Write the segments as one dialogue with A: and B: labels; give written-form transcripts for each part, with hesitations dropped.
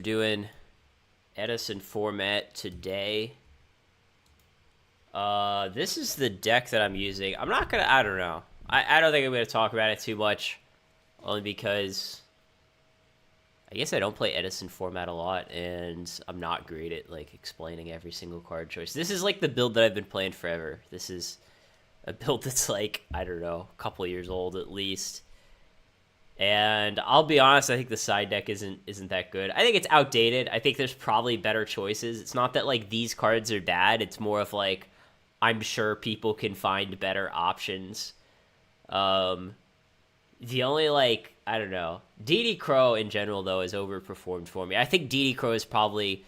A: Doing Edison Format today. This is the deck that I'm using. I don't know. I don't think I'm gonna talk about it too much, only because I guess I don't play Edison Format a lot, and I'm not great at like explaining every single card choice. This is like the build that I've been playing forever. This is a build that's like, I don't know, a couple years old at least. And I'll be honest, I think the side deck isn't that good. I think it's outdated. I think there's probably better choices. It's not that like these cards are bad. It's more of like I'm sure people can find better options. The only like I don't know, DD Crow in general though is overperformed for me. I think DD Crow is probably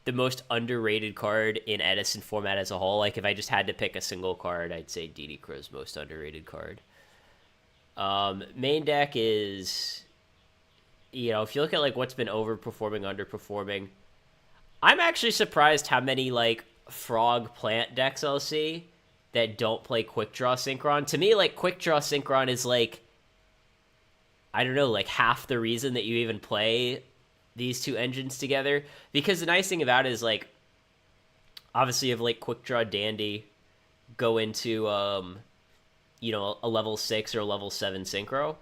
A: the most underrated card in Edison Format as a whole. Like if I just had to pick a single card, I'd say DD Crow's most underrated card. Main deck is, if you look at like what's been overperforming, underperforming, I'm actually surprised how many like frog plant decks I'll see that don't play Quick Draw Synchron. To me, like Quick Draw Synchron is like, I don't know, like half the reason that you even play these two engines together. Because the nice thing about it is like, obviously you have like Quick Draw Dandy go into, a level 6 or a level 7 synchro.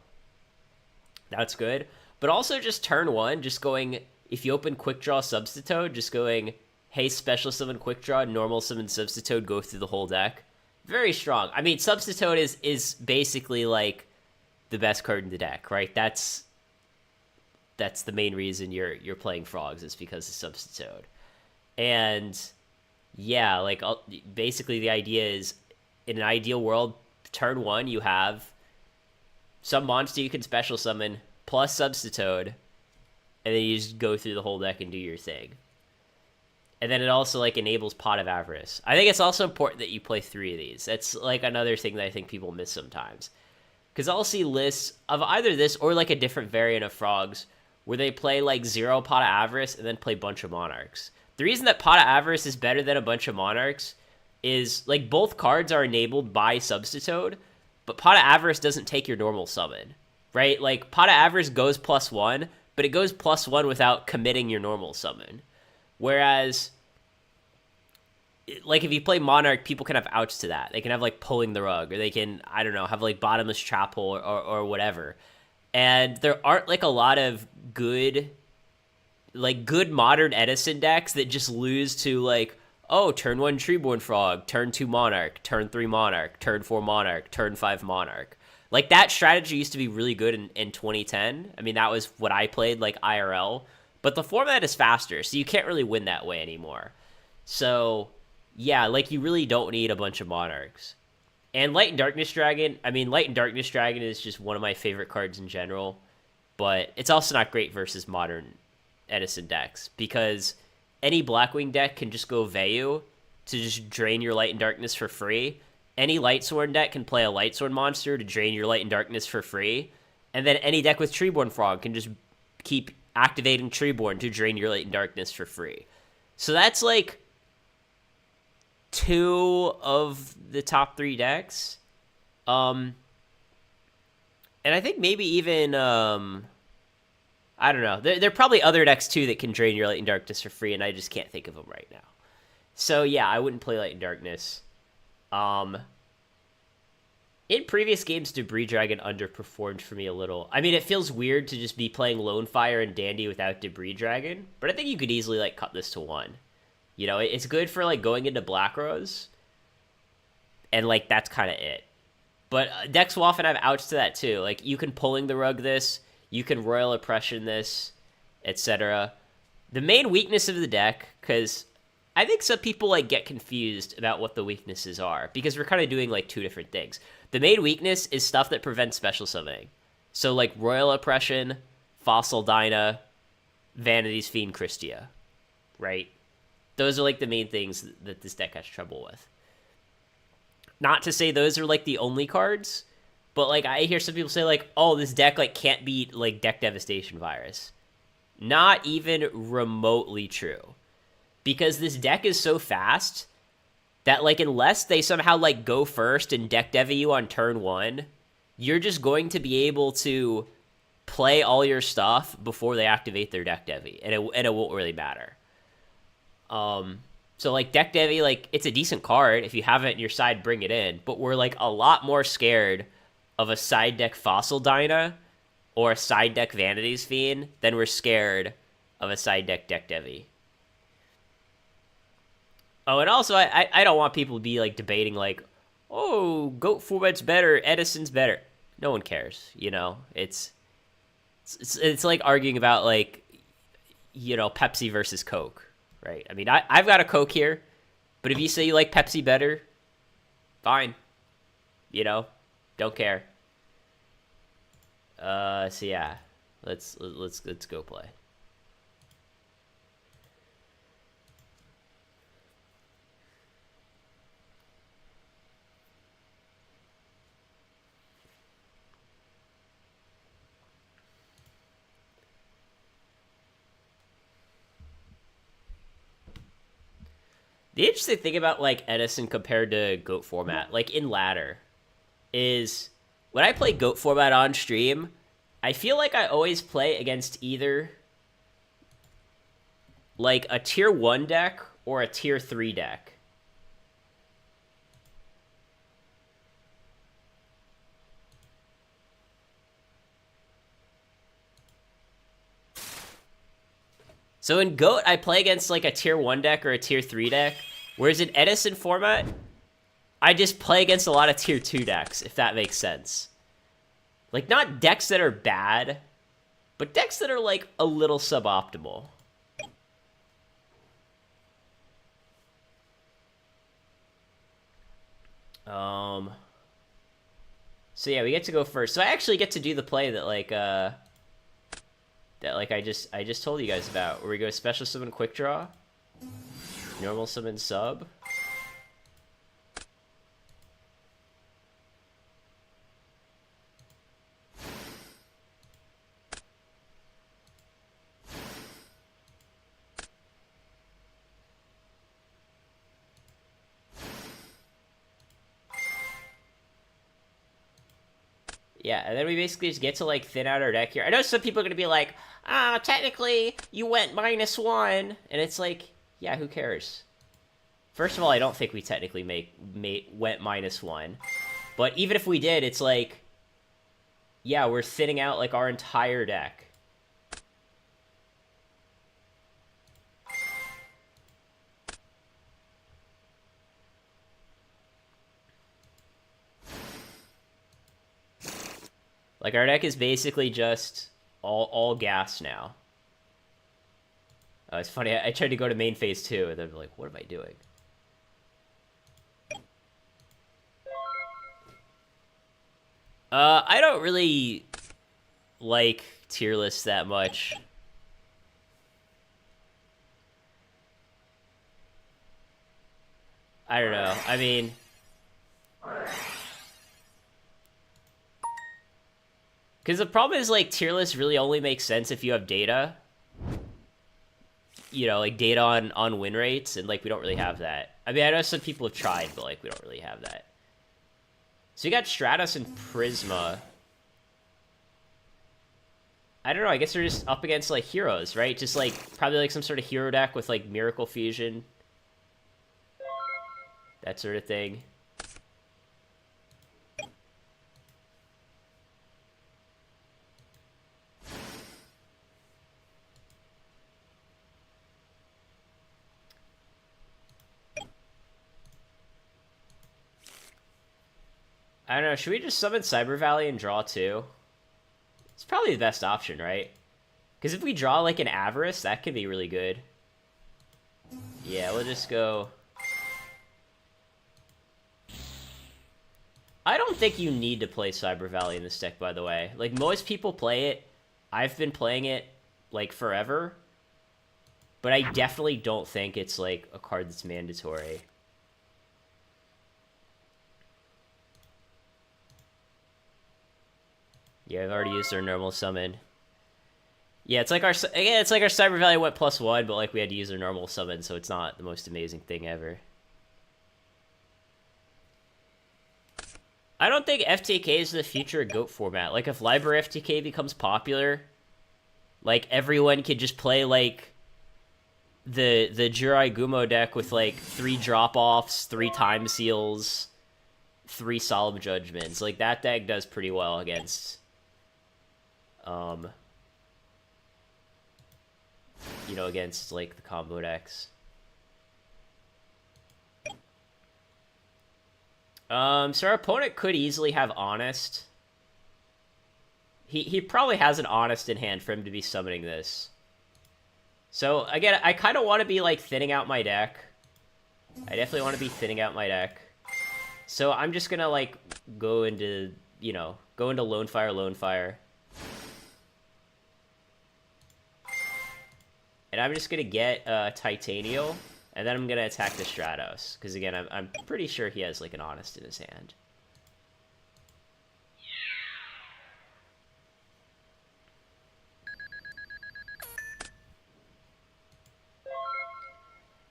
A: That's good. But also just turn 1, just going, if you open Quick Draw Substitute, just going, hey, special summon Quick Draw, normal summon Substitute, go through the whole deck. Very strong. I mean, Substitute is basically like the best card in the deck, right? That's the main reason you're playing Frogs is because of Substitute. And yeah, like basically the idea is in an ideal world, turn 1, you have some monster you can special summon plus Substitute, and then you just go through the whole deck and do your thing. And then it also like enables Pot of Avarice. I think it's also important that you play 3 of these. That's like another thing that I think people miss sometimes. Because I'll see lists of either this or like a different variant of Frogs where they play like 0 Pot of Avarice and then play Bunch of Monarchs. The reason that Pot of Avarice is better than a Bunch of Monarchs is like both cards are enabled by Substitute, but Pot of Avarice doesn't take your normal summon, right? Like Pot of Avarice goes +1, but it goes +1 without committing your normal summon. Whereas, like if you play Monarch, people can have outs to that. They can have like Pulling the Rug, or they can, I don't know, have like Bottomless Trap Hole or whatever. And there aren't like a lot of good modern Edison decks that just lose to like, oh, turn 1 Treeborn Frog, turn 2 Monarch, turn 3 Monarch, turn 4 Monarch, turn 5 Monarch. Like, that strategy used to be really good in 2010. I mean, that was what I played, like, IRL. But the format is faster, so you can't really win that way anymore. So, yeah, like, you really don't need a bunch of Monarchs. And Light and Darkness Dragon is just one of my favorite cards in general. But it's also not great versus modern Edison decks, because any Blackwing deck can just go Vayu to just drain your Light and Darkness for free. Any Lightsworn deck can play a Lightsworn monster to drain your Light and Darkness for free. And then any deck with Treeborn Frog can just keep activating Treeborn to drain your Light and Darkness for free. So that's like 2 of the top 3 decks. And I think maybe even I don't know. There are probably other decks, too, that can drain your Light and Darkness for free, and I just can't think of them right now. So, yeah, I wouldn't play Light and Darkness. In previous games, Debris Dragon underperformed for me a little. I mean, it feels weird to just be playing Lone Fire and Dandy without Debris Dragon, but I think you could easily, like, cut this to 1. You know, it's good for, like, going into Black Rose, and, like, that's kind of it. But decks will often have outs to that, too. Like, you can Pulling the Rug this, you can Royal Oppression this, etc. The main weakness of the deck, because I think some people like get confused about what the weaknesses are, because we're kind of doing like 2 different things. The main weakness is stuff that prevents special summoning. So like Royal Oppression, Fossil Dyna, Vanity's Fiend, Christia, right? Those are like the main things that this deck has trouble with. Not to say those are like the only cards, but, like, I hear some people say, like, oh, this deck, like, can't beat, like, Deck Devastation Virus. Not even remotely true. Because this deck is so fast that, like, unless they somehow, like, go first and Deck Dev you on turn 1, you're just going to be able to play all your stuff before they activate their deck Devi, and it won't really matter. So like deck Devi, like it's a decent card. If you have it in your side, bring it in. But we're like a lot more scared of a side deck Fossil Dyna or a side deck Vanity's Fiend than we're scared of a side deck deck Devi. Oh, and also I don't want people to be like debating like, oh, Goat Format's better, Edison's better. No one cares, you know. It's like arguing about like, you know, Pepsi versus Coke, right? I mean, I've got a Coke here, but if you say you like Pepsi better, fine. You know, don't care. So yeah, let's go play. The interesting thing about like Edison compared to Goat Format, like in ladder, is when I play Goat Format on stream, I feel like I always play against either like a tier 1 deck or a tier 3 deck. So in GOAT, I play against like a tier 1 deck or a tier 3 deck, whereas in Edison Format, I just play against a lot of tier 2 decks, if that makes sense. Like, not decks that are bad, but decks that are like a little suboptimal. So yeah, we get to go first. So I actually get to do the play that like I just told you guys about, where we go special summon quick draw, normal summon sub. Yeah, and then we basically just get to, like, thin out our deck here. I know some people are going to be like, technically, you went -1. And it's like, yeah, who cares? First of all, I don't think we technically went -1. But even if we did, it's like, yeah, we're thinning out, like, our entire deck. Like, our deck is basically just all gas now. It's funny, I tried to go to main phase 2, and then like, what am I doing? I don't really like tier lists that much. I don't know. I mean, because the problem is, like, tier lists really only make sense if you have data. You know, like, data on win rates, and, like, we don't really have that. I mean, I know some people have tried, but, like, we don't really have that. So you got Stratos and Prisma. I don't know, I guess they're just up against, like, heroes, right? Just, like, probably, like, some sort of hero deck with, like, Miracle Fusion. That sort of thing. I don't know, should we just summon Cyber Valley and draw 2? It's probably the best option, right? Because if we draw, like, an Avarice, that could be really good. Yeah, we'll just go... I don't think you need to play Cyber Valley in this deck, by the way. Like, most people play it. I've been playing it, like, forever. But I definitely don't think it's, like, a card that's mandatory. Yeah, I've already used our normal summon. Yeah, it's like our Cyber Valley went +1, but, like, we had to use our normal summon, so it's not the most amazing thing ever. I don't think FTK is the future of GOAT format. Like, if Library FTK becomes popular, like, everyone could just play, like, the Jirai Gumo deck with, like, 3 drop-offs, 3 time seals, 3 solemn judgments. Like, that deck does pretty well against, you know, against, like, the combo decks. So our opponent could easily have Honest. He probably has an Honest in hand for him to be summoning this. So, again, I kind of want to be, like, thinning out my deck. I definitely want to be thinning out my deck. So I'm just gonna, like, go into, you know, go into Lone Fire. And I'm just gonna get Titanial, and then I'm gonna attack the Stratos. Because, again, I'm pretty sure he has, like, an Honest in his hand.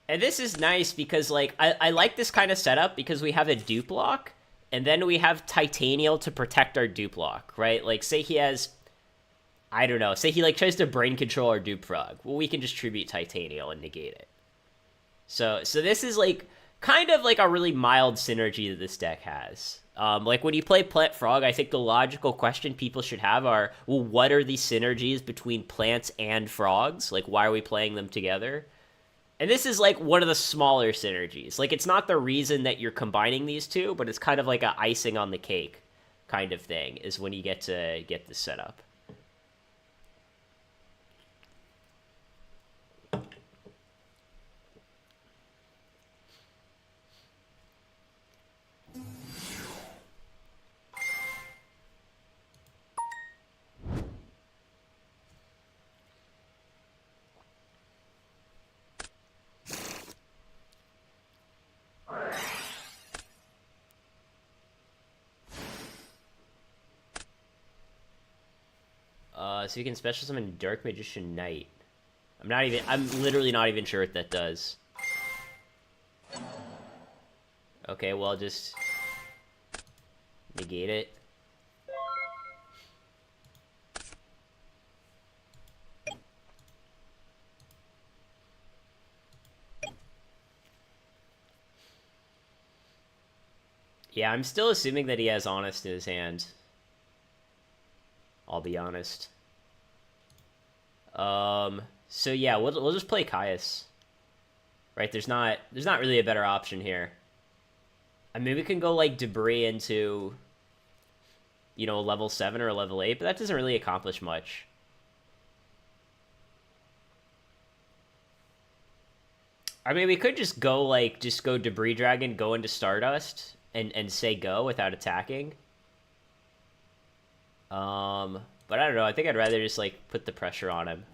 A: And this is nice because, like, I like this kind of setup because we have a dupe lock, and then we have Titanial to protect our dupe lock, right? Like, say he has, I don't know, say he, like, tries to brain control our dupe frog. Well, we can just tribute Titanial and negate it. So this is, like, kind of like a really mild synergy that this deck has. Like, when you play Plant Frog, I think the logical question people should have are, well, what are the synergies between plants and frogs? Like, why are we playing them together? And this is, like, one of the smaller synergies. Like, it's not the reason that you're combining these two, but it's kind of like a icing on the cake kind of thing, is when you get to get this set up. So you can special summon Dark Magician Knight. I'm literally not even sure what that does. Okay, well, I'll just negate it. Yeah, I'm still assuming that he has Honest in his hand. I'll be honest. So yeah, we'll just play Caius. Right, there's not really a better option here. I mean, we can go, like, Debris into, you know, a level 7 or a level 8, but that doesn't really accomplish much. I mean, we could just go, like, go Debris Dragon, go into Stardust, and say go without attacking. But I don't know, I think I'd rather just, like, put the pressure on him.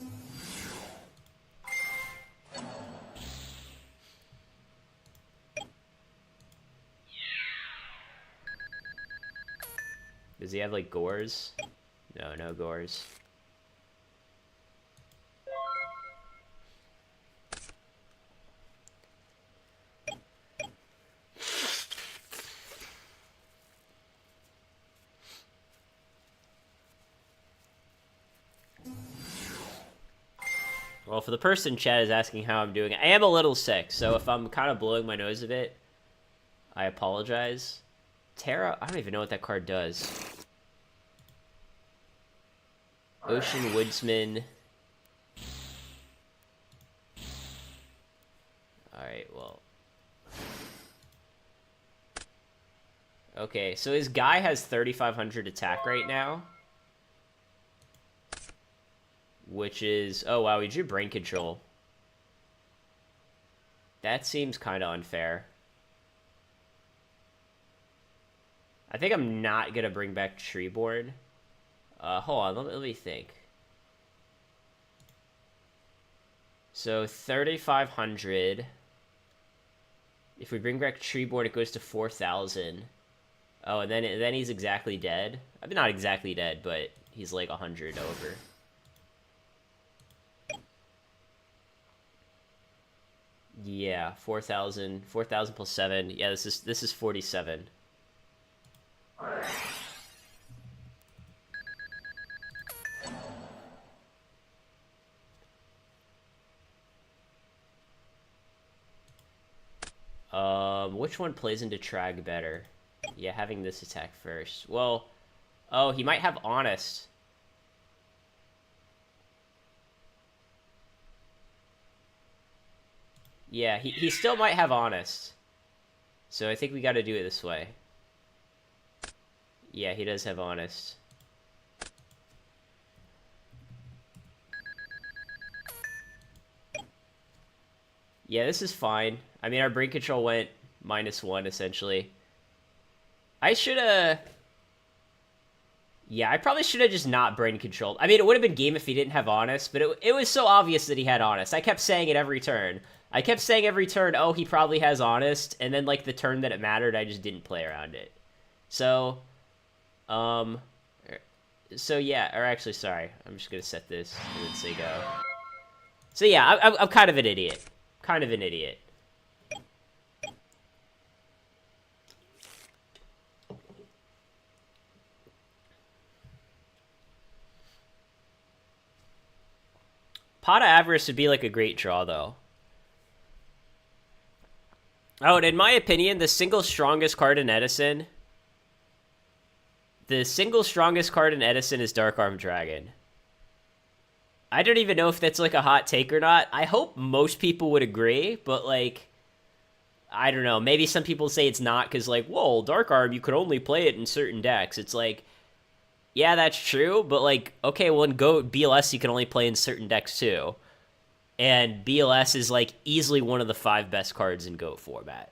A: Does he have, like, Gores? No, no Gores. Well, for the person in chat is asking how I'm doing, I am a little sick, so if I'm kind of blowing my nose a bit, I apologize. Terra, I don't even know what that card does. Ocean Woodsman. Alright, well. Okay, so his guy has 3,500 attack right now. Which is... Oh, wow, he drew Brain Control. That seems kind of unfair. I think I'm not going to bring back Treeborn. Hold on, let me think. So, 3,500. If we bring back Treeborn, it goes to 4,000. Oh, and then he's exactly dead. I mean, not exactly dead, but he's like 100 over. Yeah, 4,000 plus 7. Yeah, this is 47. Which one plays into Trag better? Yeah, having this attack first. Well, oh, he might have Honest. Yeah, he still might have Honest. So I think we got to do it this way. Yeah, he does have Honest. Yeah, this is fine. I mean, our brain control went -1, essentially. I should have... Yeah, I probably should have just not brain controlled. I mean, it would have been game if he didn't have Honest, but it was so obvious that he had Honest. I kept saying it every turn. I kept saying every turn, oh, he probably has Honest, and then, like, the turn that it mattered, I just didn't play around it. So, yeah, or actually, sorry. I'm just gonna set this and then say go. So, yeah, I'm kind of an idiot. Kind of an idiot. Pot of Avarice would be like a great draw, though. Oh, and in my opinion, the single strongest card in Edison... The single strongest card in Edison is Dark Arm Dragon. I don't even know if that's, like, a hot take or not. I hope most people would agree, but, like... I don't know. Maybe some people say it's not because, like, whoa, Dark Arm, you could only play it in certain decks. It's like... Yeah, that's true, but, like, okay, well, in GOAT, BLS you can only play in certain decks, too. And BLS is, like, easily one of the 5 best cards in GOAT format.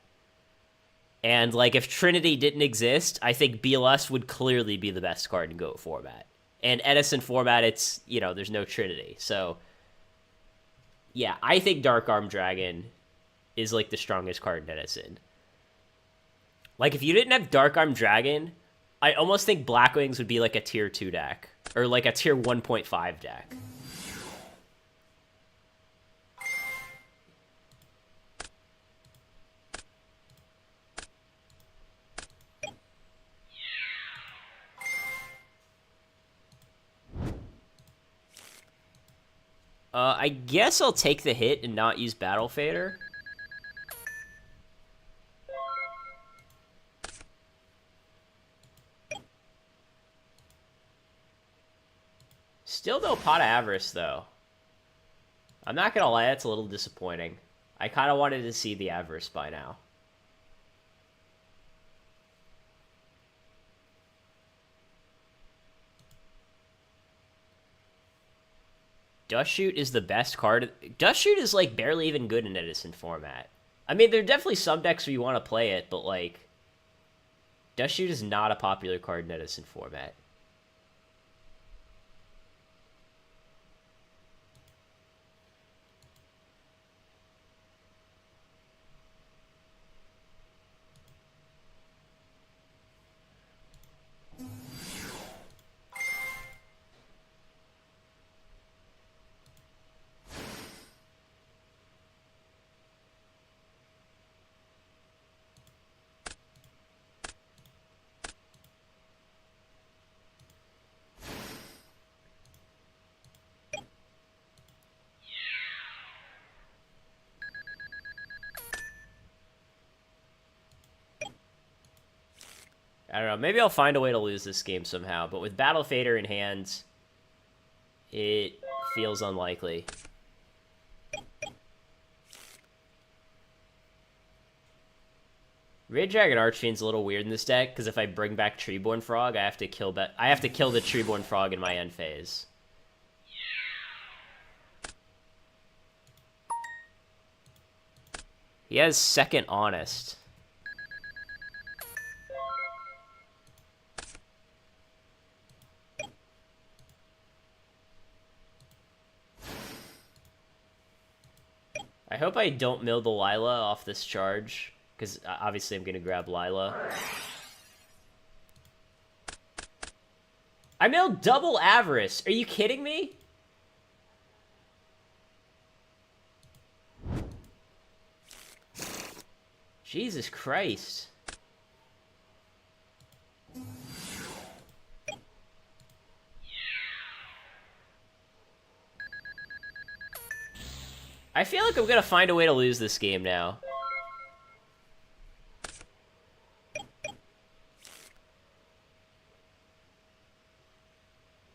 A: And, like, if Trinity didn't exist, I think BLS would clearly be the best card in GOAT format. And Edison format, it's, you know, there's no Trinity. So, yeah, I think Dark Arm Dragon is, like, the strongest card in Edison. Like, if you didn't have Dark Arm Dragon... I almost think Blackwings would be like a tier 2 deck. Or like a tier 1.5 deck. I guess I'll take the hit and not use Battle Fader. Still no Pot of Avarice, though. I'm not gonna lie, that's a little disappointing. I kind of wanted to see the Avarice by now. Dust Shoot is the best card. Dust Shoot is, like, barely even good in Edison format. I mean, there are definitely some decks where you want to play it, but, like... Dust Shoot is not a popular card in Edison format. I don't know. Maybe I'll find a way to lose this game somehow. But with Battle Fader in hand, it feels unlikely. Red Dragon Archfiend's a little weird in this deck because if I bring back Treeborn Frog, I have to kill the Treeborn Frog in my end phase. He has second Honest. I hope I don't mill the Lila off this charge, because obviously I'm going to grab Lila. I milled double Avarice. Are you kidding me? Jesus Christ. I feel like I'm gonna find a way to lose this game now.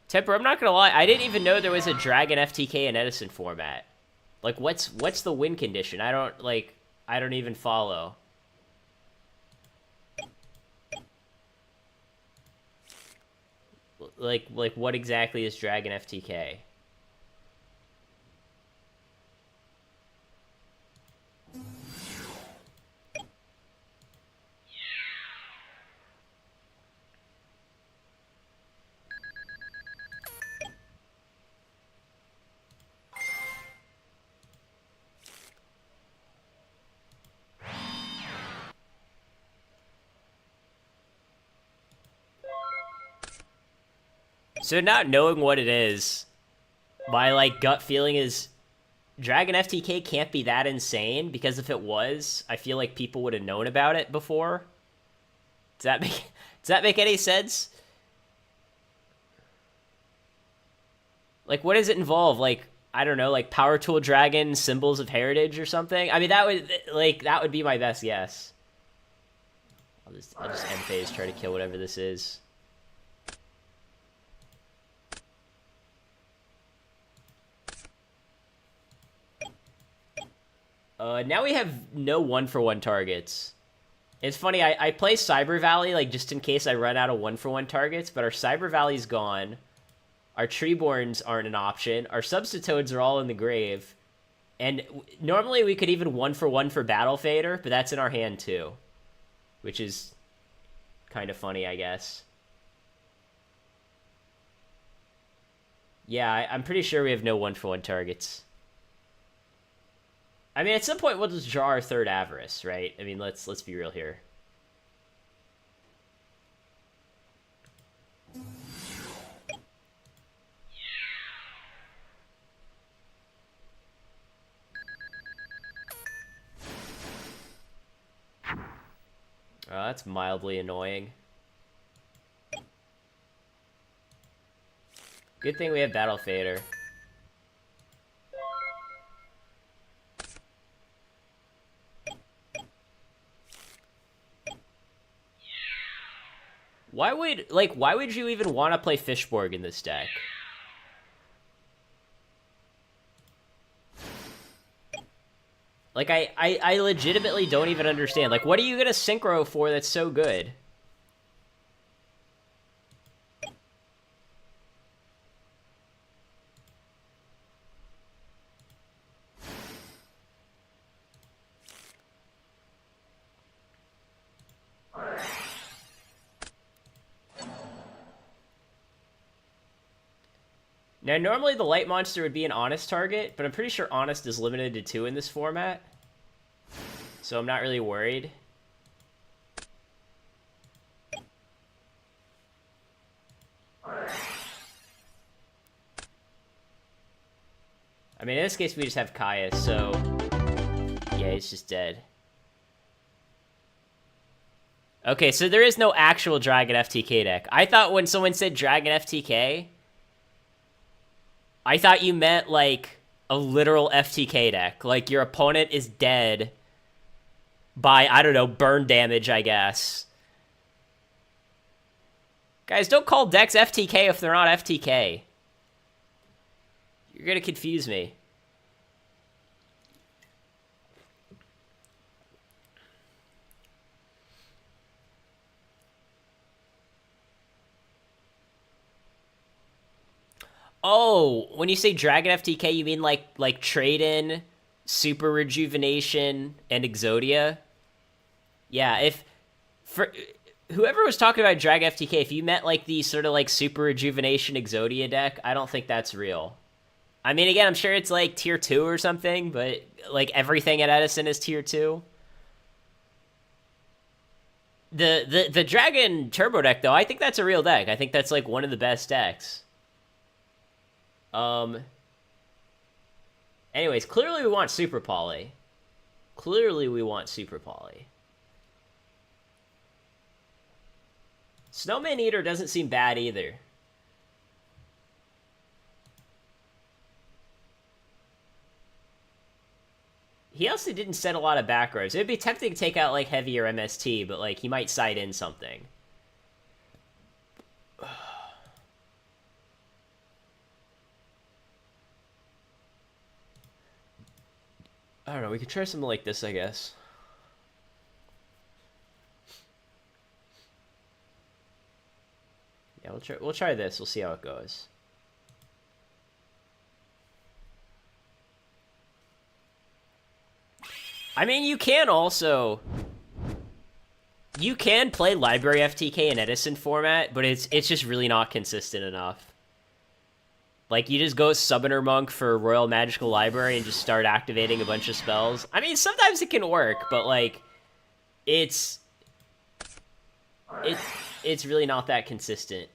A: Temper, I'm not gonna lie, I didn't even know there was a Dragon FTK in Edison format. Like, what's the win condition? I don't even follow. Like what exactly is Dragon FTK? So not knowing what it is, my like gut feeling is Dragon FTK can't be that insane, because if it was, I feel like people would have known about it before. Does that make any sense? Like, what does it involve? Like, I don't know, like Power Tool Dragon, Symbols of Heritage or something? I mean, that would be my best guess. I'll just end phase, try to kill whatever this is. Now we have no 1-for-1 targets. It's funny, I play Cyber Valley, like, just in case I run out of 1-for-1 targets, but our Cyber Valley's gone. Our Treeborns aren't an option. Our Substitoads are all in the grave. And normally we could even 1-for-1 for Battle Fader, but that's in our hand too. Which is kind of funny, I guess. Yeah, I'm pretty sure we have no 1-for-1 targets. I mean, at some point we'll just draw our third Avarice, right? I mean, let's be real here. Oh, that's mildly annoying. Good thing we have Battle Fader. Why would you even want to play Fishborg in this deck? Like, I legitimately don't even understand. Like, what are you gonna synchro for that's so good? Now, normally the light monster would be an honest target, but I'm pretty sure honest is limited to 2 in this format. So I'm not really worried. I mean, in this case, we just have Kaya, so... yeah, he's just dead. Okay, so there is no actual Dragon FTK deck. I thought when someone said Dragon FTK... I thought you meant, like, a literal FTK deck. Like, your opponent is dead by, I don't know, burn damage, I guess. Guys, don't call decks FTK if they're not FTK. You're gonna confuse me. Oh, when you say Dragon FTK, you mean like Trade-in, Super Rejuvenation, and Exodia? Yeah, if... for whoever was talking about Dragon FTK, if you meant like the sort of like Super Rejuvenation Exodia deck, I don't think that's real. I mean, again, I'm sure it's like tier 2 or something, but like everything at Edison is tier 2. The Dragon Turbo deck, though, I think that's a real deck. I think that's like one of the best decks. Anyways, clearly we want Super Poly. Clearly we want Super Poly. Snowman Eater doesn't seem bad either. He also didn't set a lot of back rows. It'd be tempting to take out, like, heavier MST, but, like, he might side in something. I don't know, we could try something like this, I guess. Yeah, we'll try this. We'll see how it goes. I mean, you can play Library FTK in Edison format, but it's just really not consistent enough. Like, you just go Summoner Monk for Royal Magical Library and just start activating a bunch of spells. I mean, sometimes it can work, but, like, it's really not that consistent.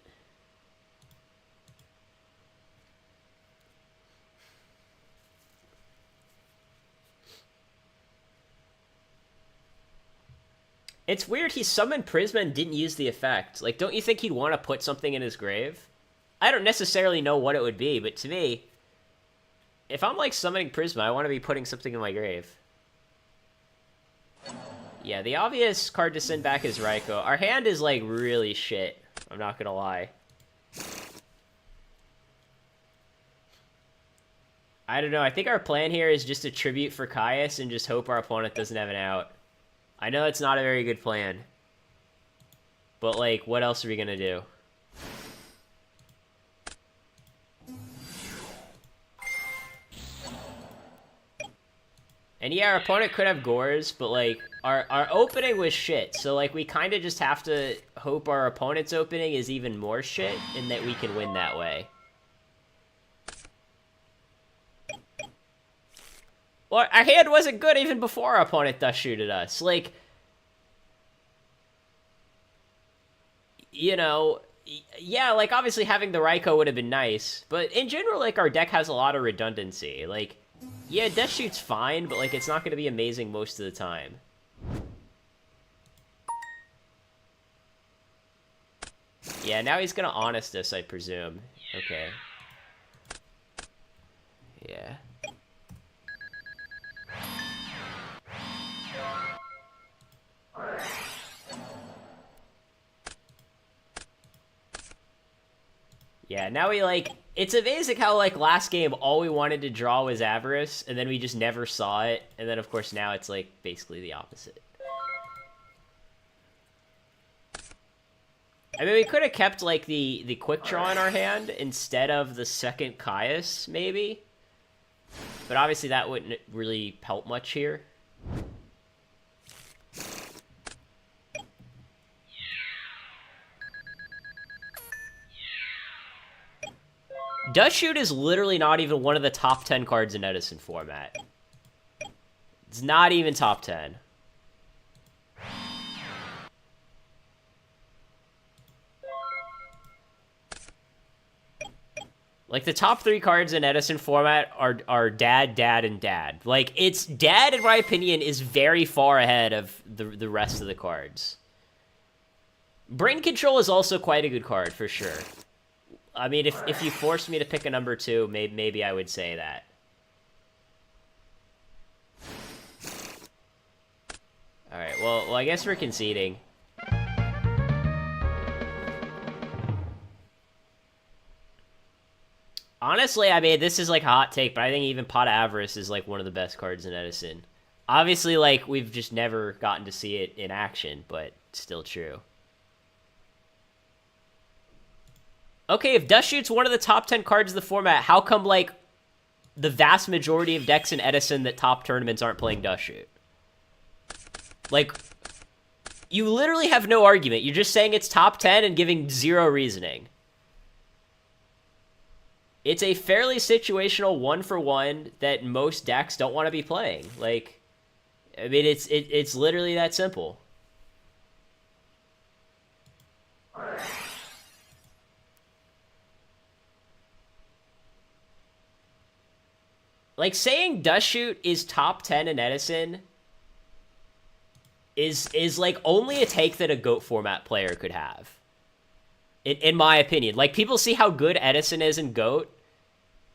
A: It's weird he summoned Prisma and didn't use the effect. Like, don't you think he'd want to put something in his grave? I don't necessarily know what it would be, but to me, if I'm, like, summoning Prisma, I want to be putting something in my grave. Yeah, the obvious card to send back is Raikou. Our hand is, like, really shit. I'm not gonna lie. I don't know. I think our plan here is just to tribute for Caius and just hope our opponent doesn't have an out. I know it's not a very good plan. But, like, what else are we gonna do? And yeah, our opponent could have Gores, but, like, our opening was shit. So, like, we kind of just have to hope our opponent's opening is even more shit and that we can win that way. Well, our hand wasn't good even before our opponent dust shooted us. Like, you know, yeah, like, obviously having the Raikou would have been nice. But in general, like, our deck has a lot of redundancy. Like, yeah, Death Shoot's fine, but, like, it's not going to be amazing most of the time. Yeah, now he's going to Honest us, I presume. Okay. Yeah. Yeah, now we, like... It's amazing how, like, last game, all we wanted to draw was Avarice, and then we just never saw it, and then, of course, now it's, like, basically the opposite. I mean, we could have kept, like, the quick draw in our hand instead of the second Caius, maybe. But obviously that wouldn't really help much here. Dust Shoot is literally not even one of the top 10 cards in Edison format. It's not even top 10. Like, the top 3 cards in Edison format are Dad, Dad, and Dad. Like, it's... Dad, in my opinion, is very far ahead of the rest of the cards. Brain Control is also quite a good card, for sure. I mean, if you forced me to pick a number 2, maybe I would say that. Alright, well, I guess we're conceding. Honestly, I mean, this is, like, a hot take, but I think even Pot of Avarice is, like, one of the best cards in Edison. Obviously, like, we've just never gotten to see it in action, but it's still true. Okay, if Dust Shoot's one of the top 10 cards of the format, how come, like, the vast majority of decks in Edison that top tournaments aren't playing Dust Shoot? Like, you literally have no argument. You're just saying it's top 10 and giving zero reasoning. It's a fairly situational 1-for-1 that most decks don't want to be playing. Like, I mean, it's literally that simple. Like, saying Dust Shoot is top 10 in Edison is like only a take that a GOAT format player could have. In my opinion. Like, people see how good Edison is in GOAT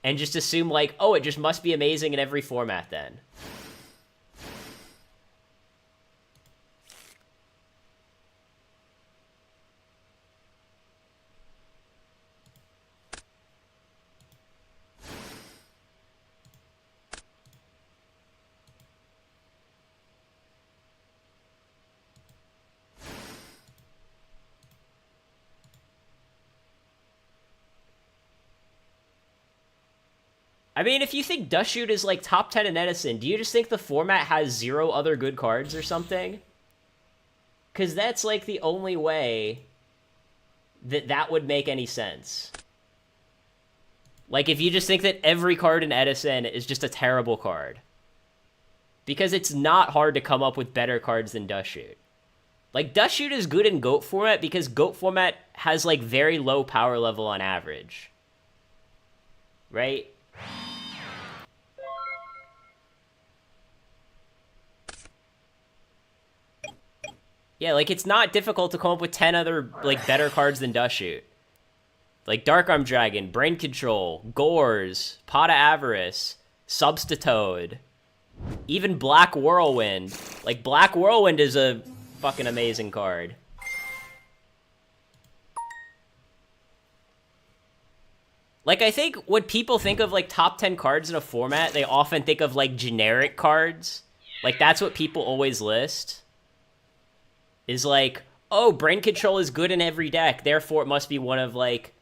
A: and just assume, like, oh, it just must be amazing in every format then. I mean, if you think Dust Shoot is like top 10 in Edison, do you just think the format has 0 other good cards or something? Because that's like the only way that would make any sense. Like, if you just think that every card in Edison is just a terrible card. Because it's not hard to come up with better cards than Dust Shoot. Like, Dust Shoot is good in GOAT format because GOAT format has, like, very low power level on average. Right? Yeah, like, it's not difficult to come up with 10 other, like, better cards than Dust Shoot. Like, Dark Arm Dragon, Brain Control, Gores, Pot of Avarice, Substitute, even Black Whirlwind. Like, Black Whirlwind is a fucking amazing card. Like, I think when people think of, like, top 10 cards in a format, they often think of, like, generic cards. Like, that's what people always list. Is like, oh, Brain Control is good in every deck, therefore it must be one of, like,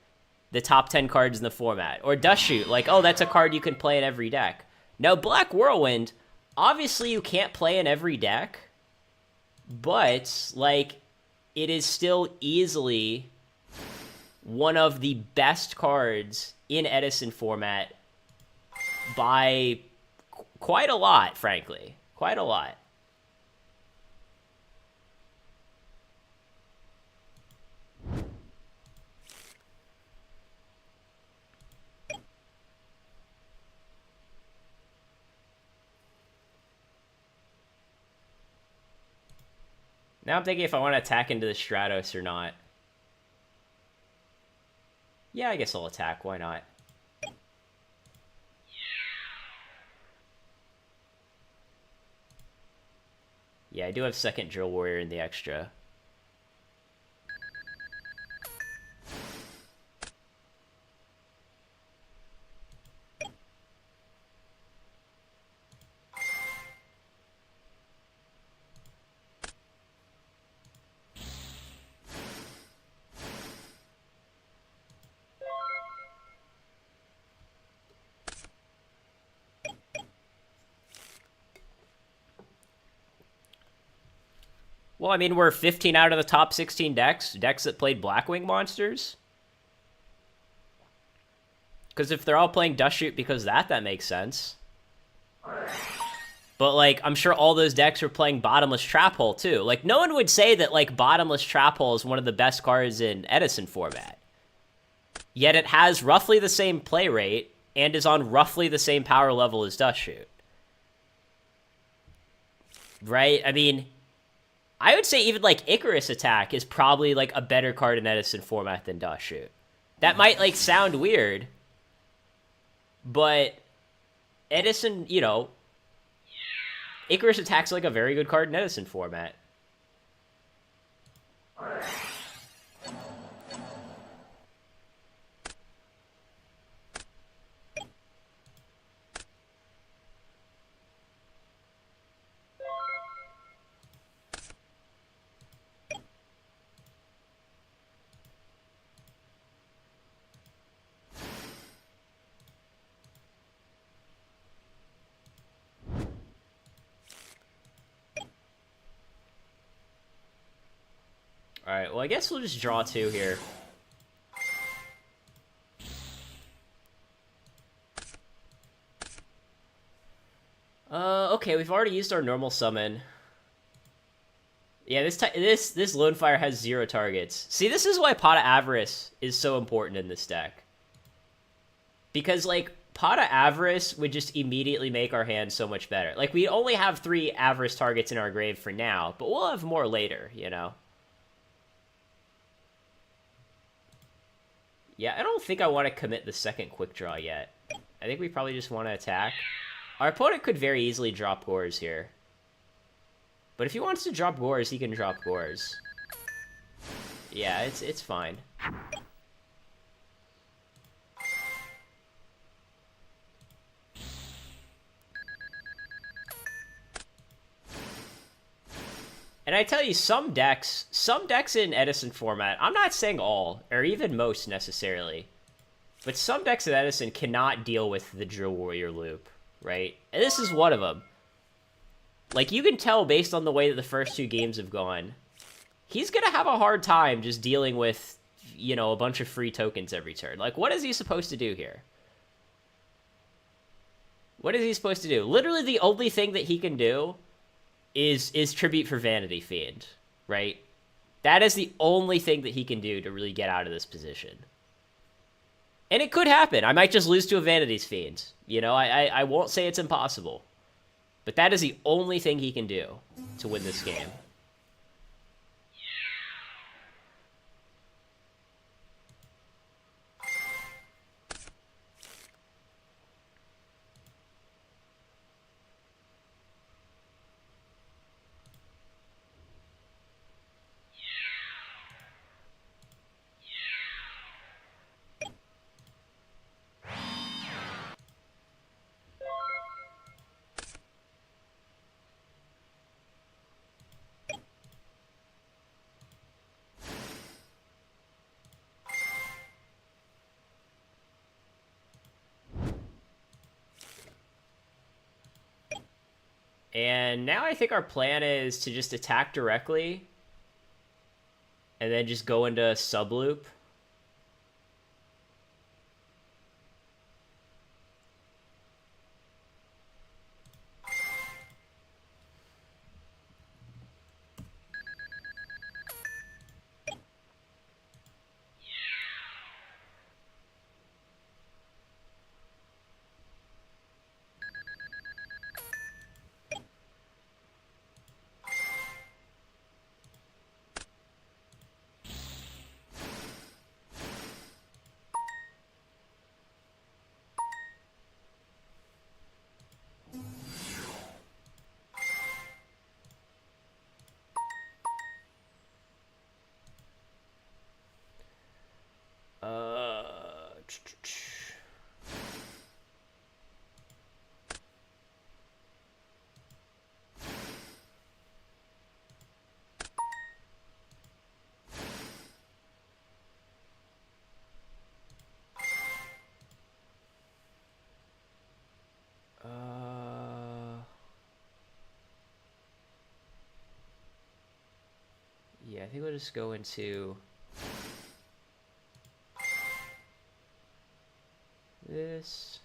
A: the top 10 cards in the format. Or Dust Shoot, like, oh, that's a card you can play in every deck. Now, Black Whirlwind, obviously you can't play in every deck, but, like, it is still easily one of the best cards in Edison format by quite a lot, frankly. Quite a lot. Now I'm thinking if I want to attack into the Stratos or not. Yeah, I guess I'll attack. Why not? Yeah, I do have second Drill Warrior in the extra. Well, I mean, we're 15 out of the top 16 decks that played Blackwing monsters. Because if they're all playing Dust Shoot because that makes sense. But, like, I'm sure all those decks are playing Bottomless Trap Hole, too. Like, no one would say that, like, Bottomless Trap Hole is one of the best cards in Edison format. Yet it has roughly the same play rate and is on roughly the same power level as Dust Shoot. Right? I mean, I would say even, like, Icarus Attack is probably, like, a better card in Edison format than Dust Shoot. That might, like, sound weird, but Edison, you know, Icarus Attack's, like, a very good card in Edison format. Alright, well, I guess we'll just draw 2 here. Okay, we've already used our normal summon. Yeah, this Lone Fire has 0 targets. See, this is why Pot of Avarice is so important in this deck. Because, like, Pot of Avarice would just immediately make our hand so much better. Like, we only have 3 Avarice targets in our grave for now, but we'll have more later, you know? Yeah, I don't think I want to commit the second quick draw yet. I think we probably just want to attack. Our opponent could very easily drop Gores here. But if he wants to drop Gores, he can drop Gores. Yeah, it's fine. And I tell you, some decks in Edison format, I'm not saying all, or even most necessarily, But some decks of Edison cannot deal with the Drill Warrior loop, right? And this is one of them. Like, you can tell based on the way that the first two games have gone, he's going to have a hard time just dealing with, you know, a bunch of free tokens every turn. Like, what is he supposed to do here? What is he supposed to do? Literally the only thing that he can do is Tribute for Vanity Fiend, right? That is the only thing that he can do to really get out of this position. And it could happen. I might just lose to a Vanity's Fiend. You know, I won't say it's impossible. But that is the only thing he can do to win this game. And now I think our plan is to just attack directly and then just go into subloop. Yeah, I think we'll just go into this.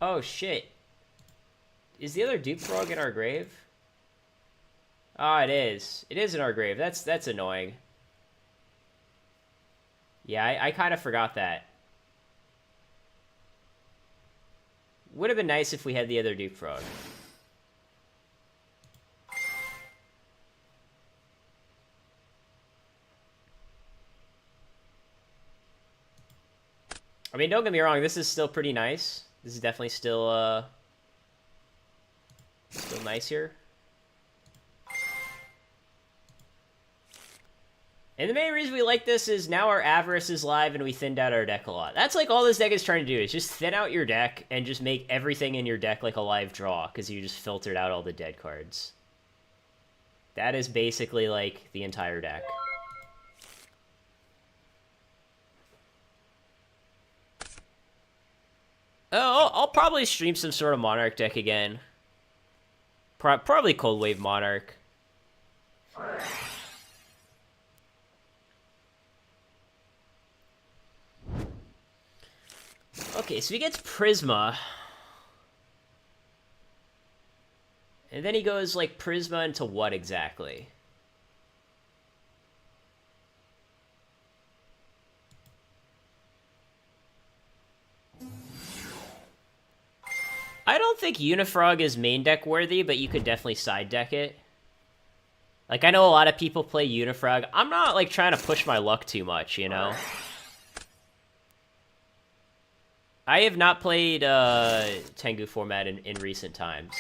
A: Oh shit. Is the other Duke Frog in our grave? Ah, it is. It is in our grave. That's annoying. Yeah, I kind of forgot that. Would have been nice if we had the other Duke Frog. I mean, don't get me wrong, this is still pretty nice. This is definitely still nice here. And the main reason we like this is now our Avarice is live and we thinned out our deck a lot. That's like all this deck is trying to do, is just thin out your deck and just make everything in your deck like a live draw, because you just filtered out all the dead cards. That is basically like the entire deck. Oh, I'll probably stream some sort of Monarch deck again. Probably Cold Wave Monarch. Okay, so he gets Prisma. And then he goes, like, Prisma into what exactly? I don't think Unifrog is main deck worthy, but you could definitely side deck it. Like, I know a lot of people play Unifrog. I'm not, like, trying to push my luck too much, you know? I have not played Tengu format in recent times.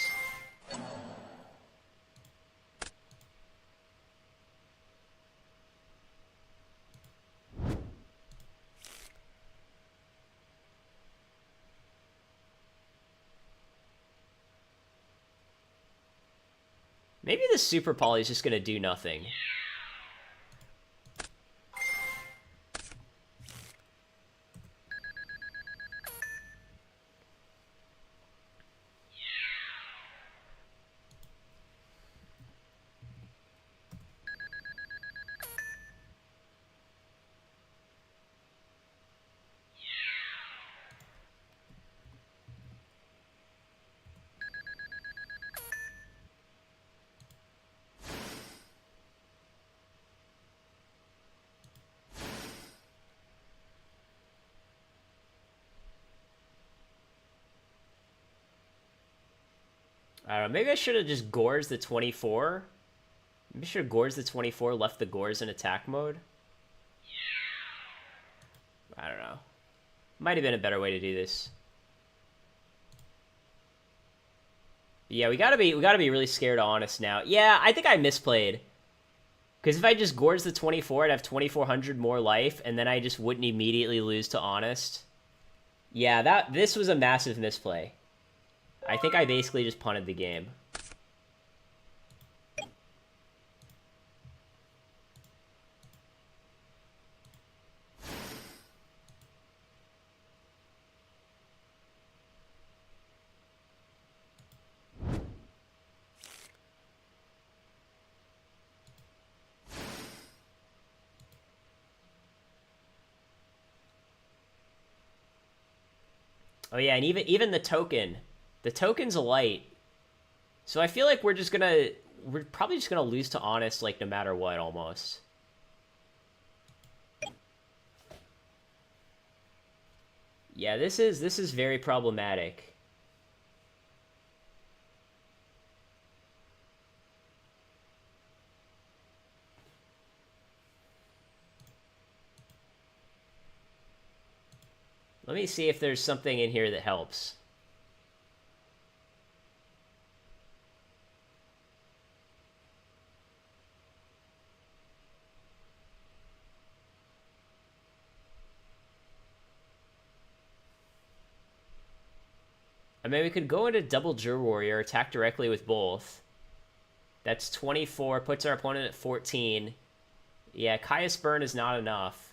A: Maybe the Super Poly is just going to do nothing. I don't know. Maybe I should have just Gores the 24. Maybe I should have Gores the 24, left the Gores in attack mode. I don't know. Might have been a better way to do this. Yeah, we gotta be really scared of Honest now. Yeah, I think I misplayed. Because if I just Gores the 24, I'd have 2,400 more life, and then I just wouldn't immediately lose to Honest. Yeah, this was a massive misplay. I think I basically just punted the game. Oh yeah, and even the token's a light. So I feel like we're probably just gonna lose to Honest, like, no matter what, almost. Yeah, this is very problematic. Let me see if there's something in here that helps. I mean, we could go into double Jur Warrior, attack directly with both. That's 24, puts our opponent at 14. Yeah, Caius Burn is not enough.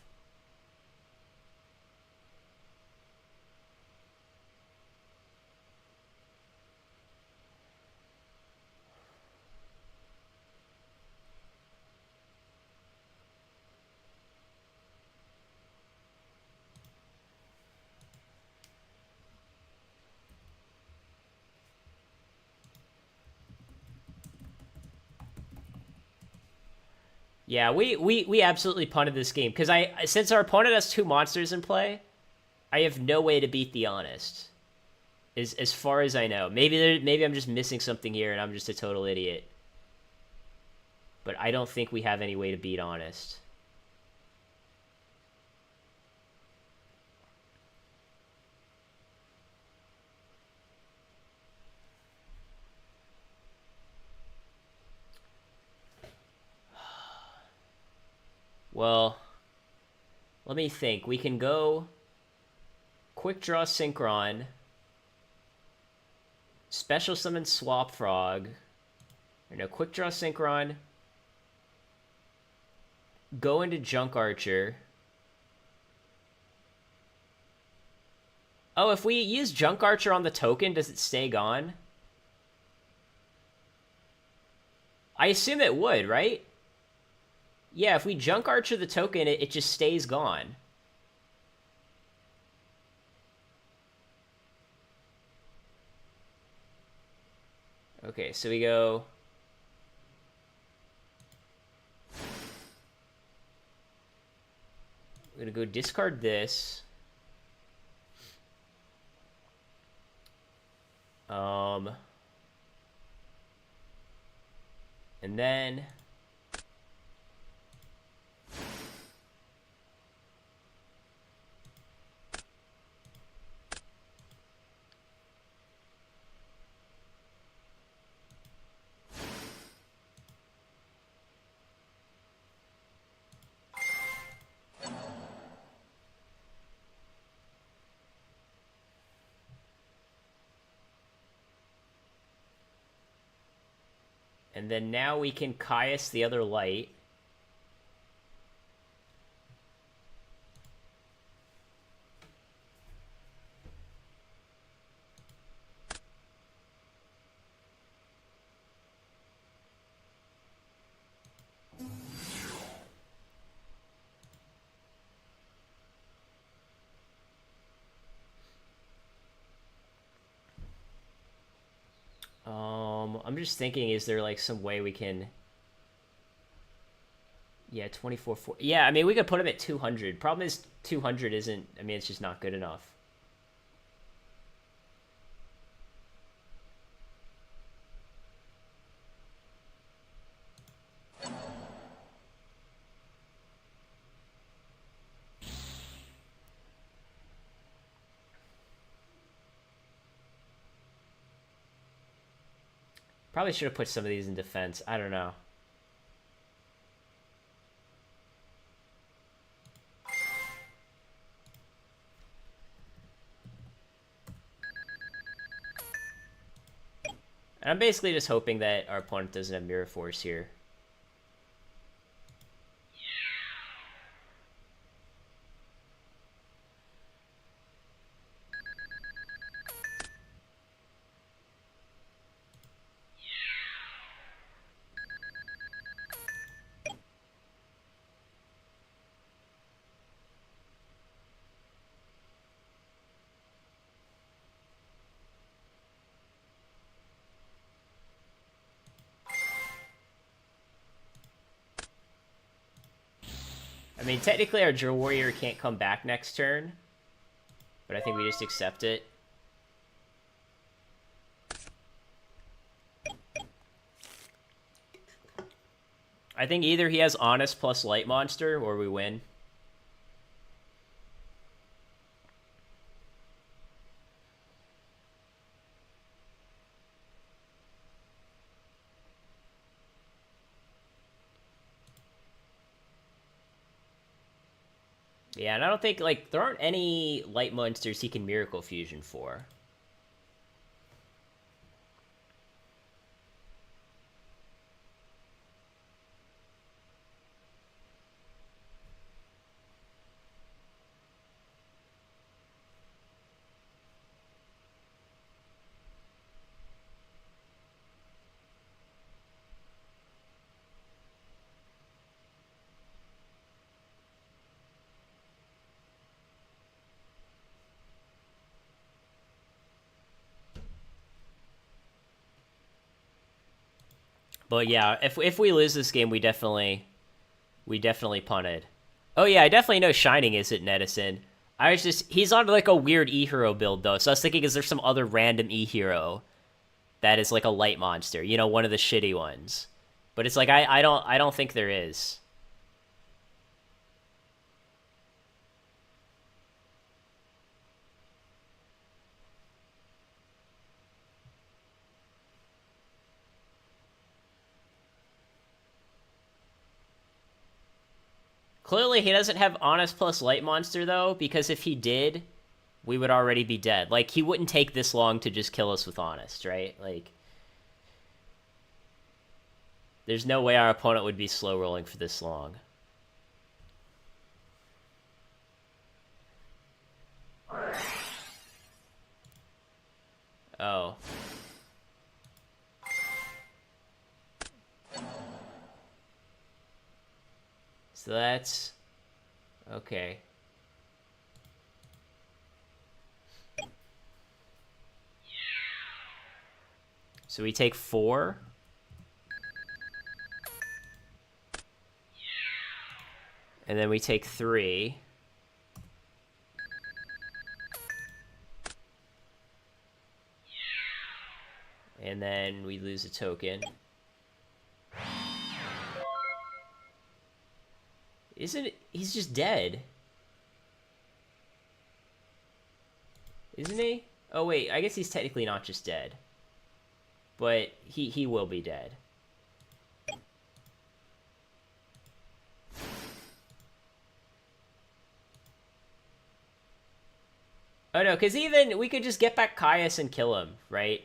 A: Yeah, we absolutely punted this game because since our opponent has 2 monsters in play, I have no way to beat the Honest. As far as I know. Maybe I'm just missing something here and I'm just a total idiot. But I don't think we have any way to beat Honest. Well, let me think. We can go Quick Draw Synchron, Special Summon Swap Frog, or no, Quick Draw Synchron, go into Junk Archer. Oh, if we use Junk Archer on the token, does it stay gone? I assume it would, right? Yeah, if we Junk Archer the token, it just stays gone. Okay, so we go... We're gonna go discard this. And then... And then now we can Caius the other light. I'm just thinking, is there like some way we can... Yeah, 24... Yeah, I mean, we could put him at 200. Problem is, 200 isn't... I mean, it's just not good enough. Probably should have put some of these in defense. I don't know. And I'm basically just hoping that our opponent doesn't have Mirror Force here. I mean, technically our Drill Warrior can't come back next turn, but I think we just accept it. I think either he has Honest plus Light Monster, or we win. Yeah, and I don't think, like, there aren't any Light Monsters he can Miracle Fusion for. But yeah, if we lose this game, we definitely punted. Oh yeah, I definitely know Shining isn't an Edison. I was just, he's on like a weird E-Hero build though, so I was thinking, is there some other random E-Hero that is like a light monster? You know, one of the shitty ones. But it's like, I don't think there is. Clearly, he doesn't have Honest plus Light Monster, though, because if he did, we would already be dead. Like, he wouldn't take this long to just kill us with Honest, right? Like, there's no way our opponent would be slow rolling for this long. Oh. So that's... Okay. So we take 4. And then we take 3. And then we lose a token. Isn't it? He's just dead. Isn't he? Oh wait, I guess he's technically not just dead. But he will be dead. Oh no, because even we could just get back Caius and kill him, right?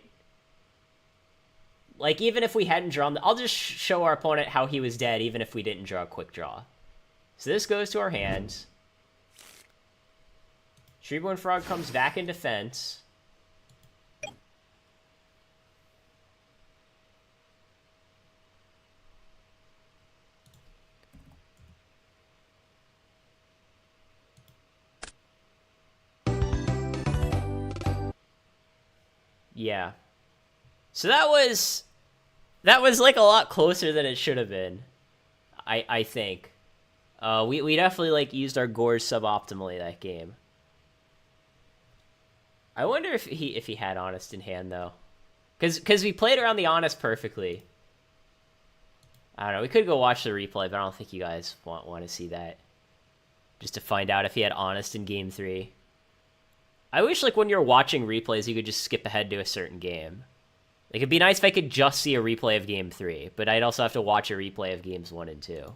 A: Like, even if we hadn't drawn... I'll just show our opponent how he was dead, even if we didn't draw a quick draw. So this goes to our hands. Treeborn Frog comes back in defense. Yeah. So that was like a lot closer than it should have been. I think. We definitely like used our gores suboptimally that game. I wonder if he had honest in hand though. Cuz we played around the honest perfectly. I don't know. We could go watch the replay, but I don't think you guys want to see that. Just to find out if he had honest in game 3. I wish, like, when you're watching replays, you could just skip ahead to a certain game. Like, it'd be nice if I could just see a replay of Game 3, but I'd also have to watch a replay of Games 1 and 2.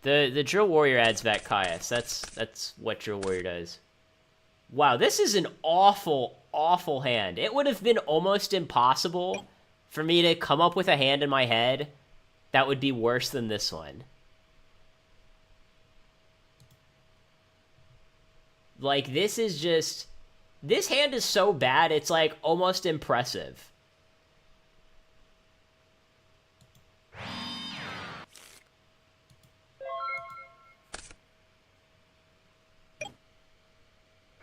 A: The Drill Warrior adds back Caius. That's what Drill Warrior does. Wow, this is an awful, awful hand. It would have been almost impossible for me to come up with a hand in my head that would be worse than this one. Like, this is just... This hand is so bad, it's, like, almost impressive.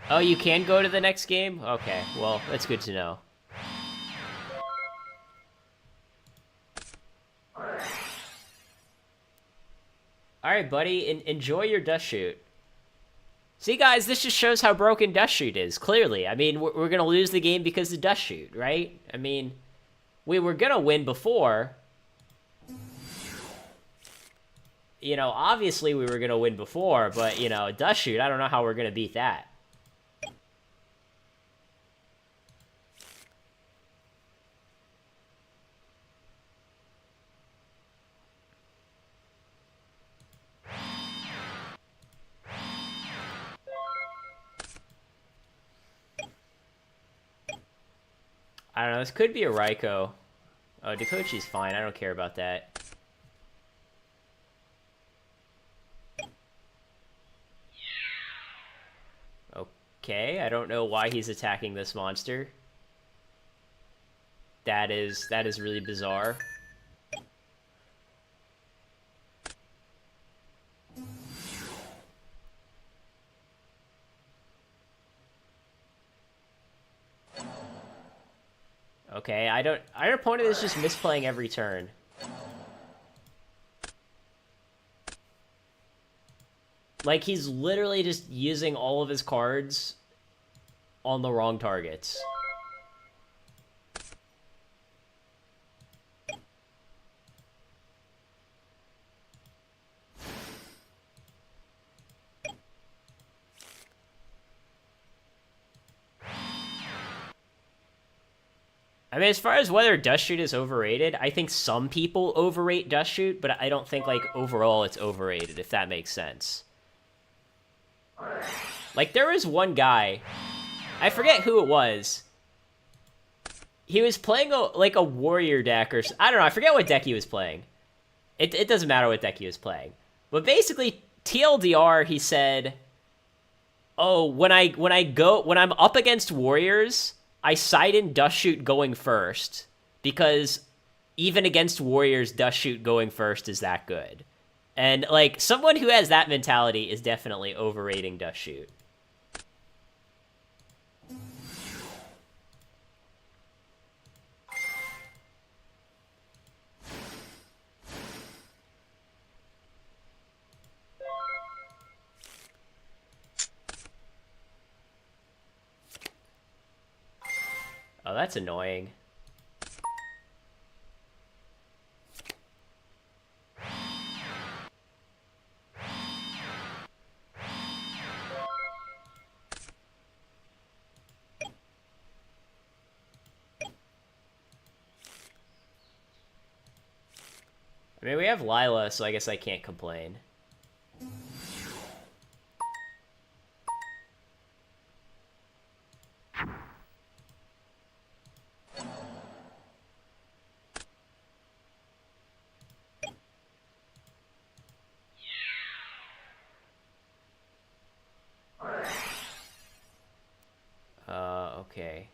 A: Oh, you can go to the next game? Okay, well, that's good to know. Alright, buddy, enjoy your dust shoot. See, guys, this just shows how broken dust shoot is, clearly. I mean, we're gonna lose the game because of dust shoot, right? I mean, we were gonna win before. You know, obviously we were gonna win before, but, you know, dust shoot, I don't know how we're gonna beat that. I don't know, this could be a Raikou. Oh, Dakochi's fine, I don't care about that. Okay, I don't know why he's attacking this monster. That is really bizarre. Okay, our opponent is just misplaying every turn. Like, he's literally just using all of his cards on the wrong targets. I mean, as far as whether Dust Shoot is overrated, I think some people overrate Dust Shoot, but I don't think, like, overall it's overrated, if that makes sense. Like, there was one guy, I forget who it was. He was playing, a warrior deck, or... I don't know, I forget what deck he was playing. It doesn't matter what deck he was playing. But basically, TLDR, he said, oh, when I'm up against warriors... I side in Dust Shoot going first, because even against warriors, Dust Shoot going first is that good. And, like, someone who has that mentality is definitely overrating Dust Shoot. Oh, that's annoying. I mean, we have Lila, so I guess I can't complain. Okay.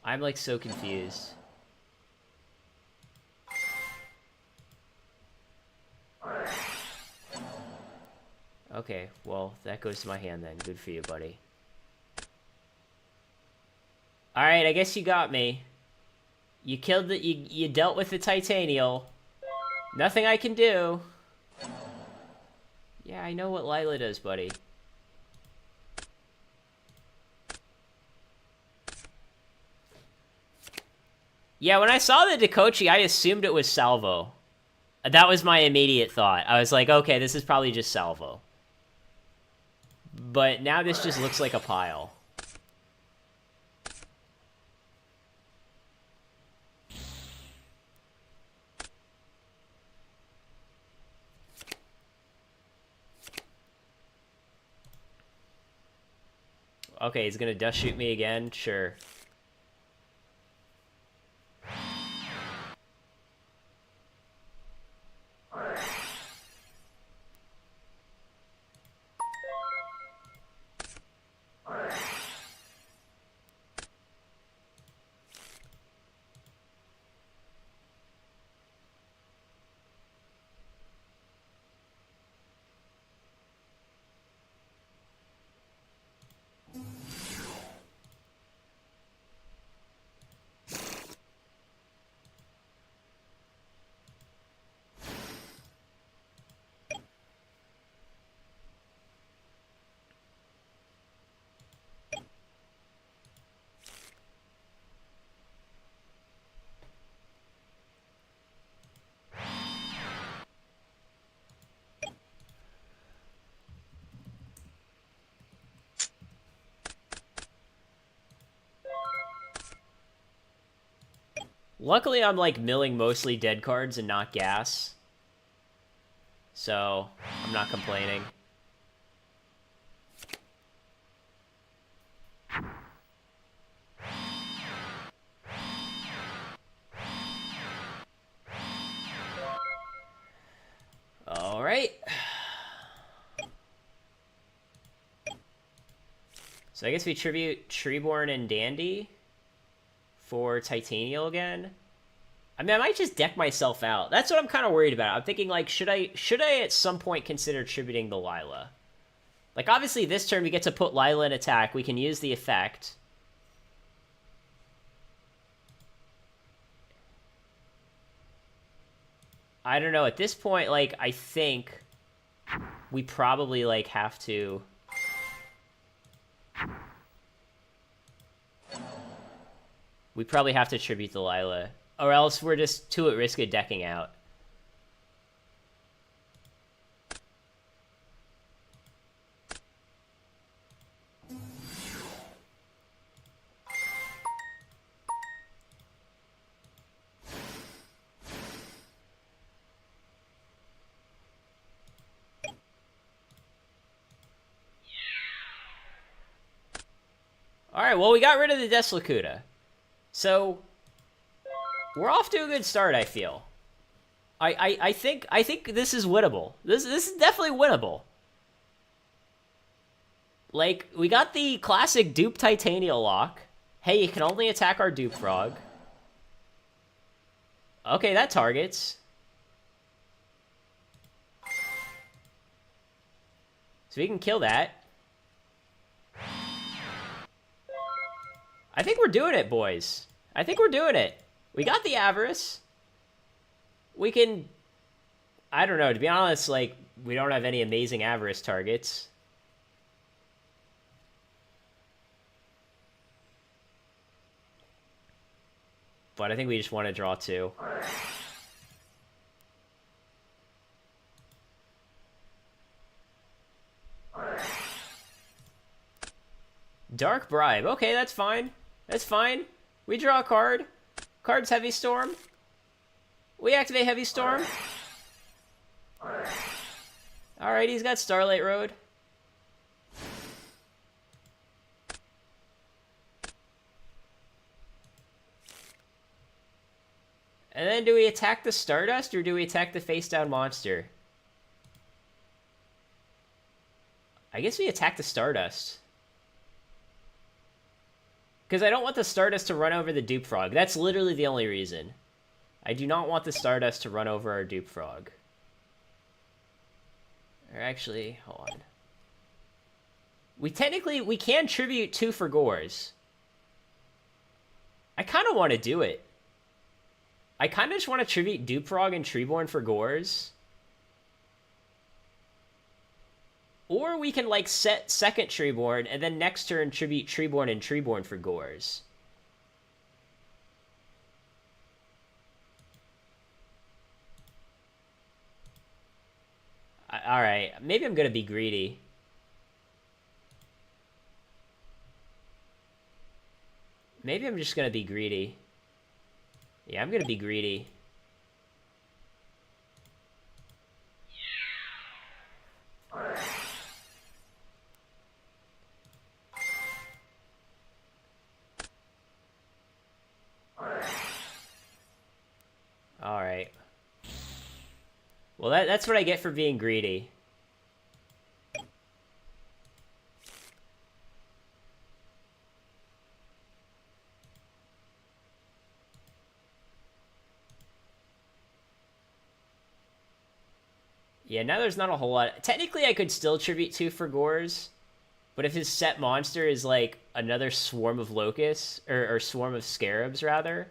A: I'm like so confused. Okay, well, that goes to my hand then. Good for you, buddy. Alright, I guess you got me. You killed the... You dealt with the Titanial. Nothing I can do. Yeah, I know what Lila does, buddy. Yeah, when I saw the Dekochi, I assumed it was Salvo. That was my immediate thought. I was like, okay, this is probably just Salvo. But now this just looks like a pile. Okay, he's gonna dust shoot me again? Sure. Luckily, I'm, like, milling mostly dead cards and not gas. So, I'm not complaining. Alright. So I guess we tribute Treeborn and Dandy for Titanial again. I mean, I might just deck myself out. That's what I'm kind of worried about. I'm thinking, like, should I at some point consider tributing the Lila? Like, obviously, this turn we get to put Lila in attack. We can use the effect. I don't know. At this point, like, I think we probably, like, have to... We probably have to tribute the Lila. Or else we're just too at risk of decking out. Alright, well, we got rid of the Deslacuta. So... we're off to a good start, I feel. I think this is winnable. This is definitely winnable. Like, we got the classic dupe Titanial lock. Hey, you can only attack our dupe frog. Okay, that targets. So we can kill that. I think we're doing it, boys. I think we're doing it. We got the Avarice. We can I don't know. To be honest, like, we don't have any amazing Avarice targets. But I think we just want to draw 2. Dark Bribe. Okay, that's fine. That's fine. We draw a card. Card's Heavy Storm. We activate Heavy Storm. Alright, he's got Starlight Road. And then do we attack the Stardust or do we attack the face-down monster? I guess we attack the Stardust. Because I don't want the Stardust to run over the Dupe Frog. That's literally the only reason. I do not want the Stardust to run over our Dupe Frog. Or actually, hold on. We can tribute 2 for Gores. I kind of want to do it. I kind of just want to tribute Dupe Frog and Treeborn for Gores. Or we can, like, set second Treeborn, and then next turn tribute Treeborn and Treeborn for Gores. Alright, maybe I'm gonna be greedy. Maybe I'm just gonna be greedy. Yeah, I'm gonna be greedy. Alright. Well, that's what I get for being greedy. Yeah, now there's not a whole lot. Technically, I could still tribute 2 for Gores, but if his set monster is, like, another swarm of locusts, or swarm of scarabs, rather,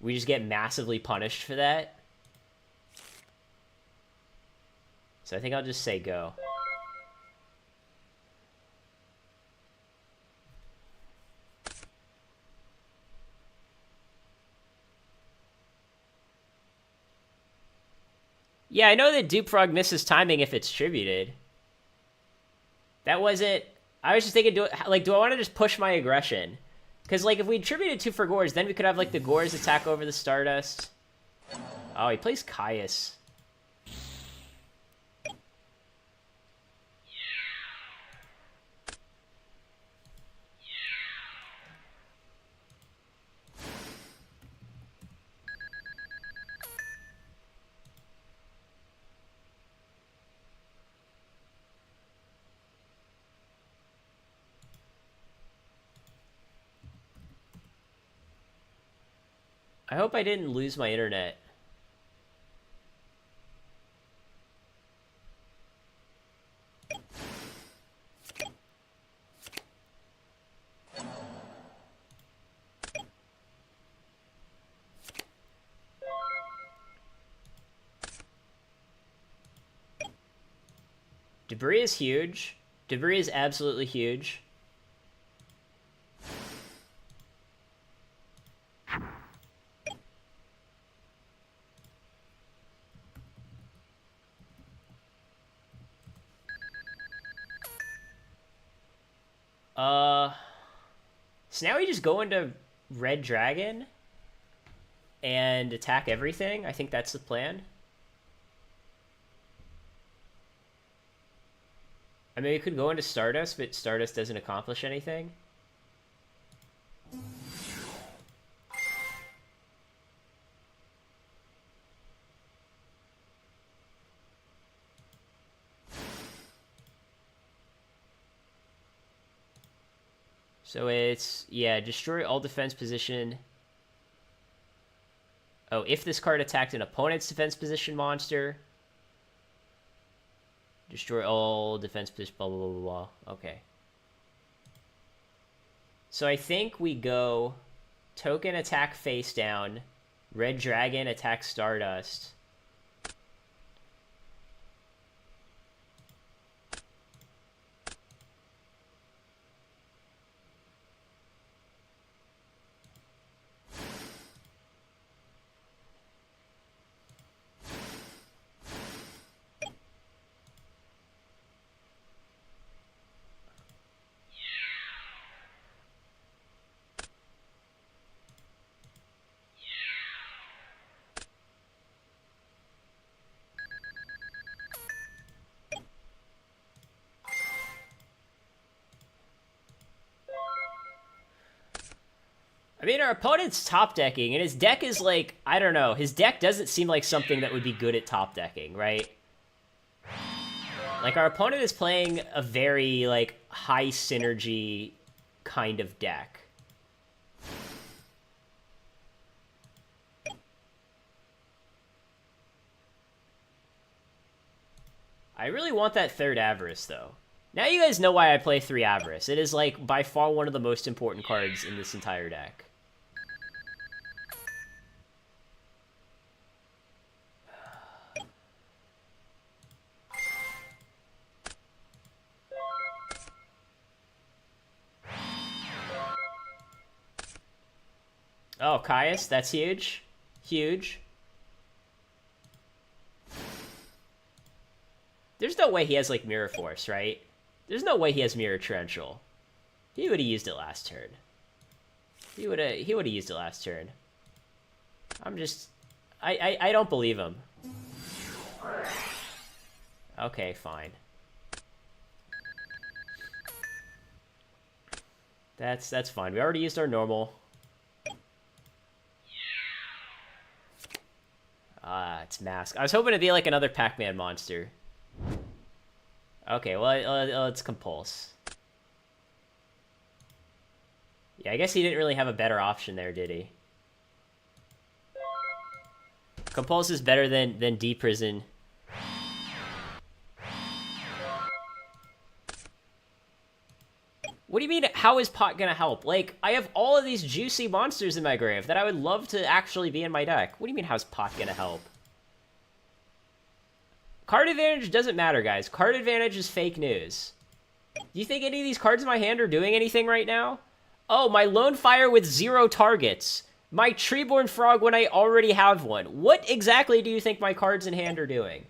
A: we just get massively punished for that. So I think I'll just say go. Yeah, I know that Dupe Frog misses timing if it's tributed. That wasn't... I was just thinking, do I want to just push my aggression? Because, like, if we tributed 2 for Gores, then we could have, like, the Gores attack over the Stardust. Oh, he plays Caius. I hope I didn't lose my internet. Debris is huge. Debris is absolutely huge. So now we just go into Red Dragon and attack everything. I think that's the plan. I mean, we could go into Stardust, but Stardust doesn't accomplish anything. So it's, yeah, destroy all defense position. Oh, if this card attacked an opponent's defense position monster. Destroy all defense position, blah, blah, blah, blah, blah. Okay. So I think we go token attack face down, Red Dragon attack Stardust. I mean, our opponent's top decking, and his deck is like, I don't know. His deck doesn't seem like something that would be good at top decking, right? Like, our opponent is playing a very, like, high synergy kind of deck. I really want that third Avarice, though. Now you guys know why I play 3 Avarice. It is, like, by far one of the most important cards in this entire deck. Oh, Caius, that's huge. Huge. There's no way he has, like, Mirror Force, right? There's no way he has Mirror Torrential. He would have used it last turn. He would have used it last turn. I'm just... I don't believe him. Okay, fine. That's fine. We already used our normal. Ah, it's Mask. I was hoping it'd be like another Pac-Man monster. Okay, well, let's Compulse. Yeah, I guess he didn't really have a better option there, did he? Compulse is better than D-Prison. What do you mean, how is Pot gonna help? Like, I have all of these juicy monsters in my grave that I would love to actually be in my deck. What do you mean, how's Pot gonna help? Card advantage doesn't matter, guys. Card advantage is fake news. Do you think any of these cards in my hand are doing anything right now? Oh, my Lone Fire with 0 targets. My Treeborn Frog when I already have one. What exactly do you think my cards in hand are doing?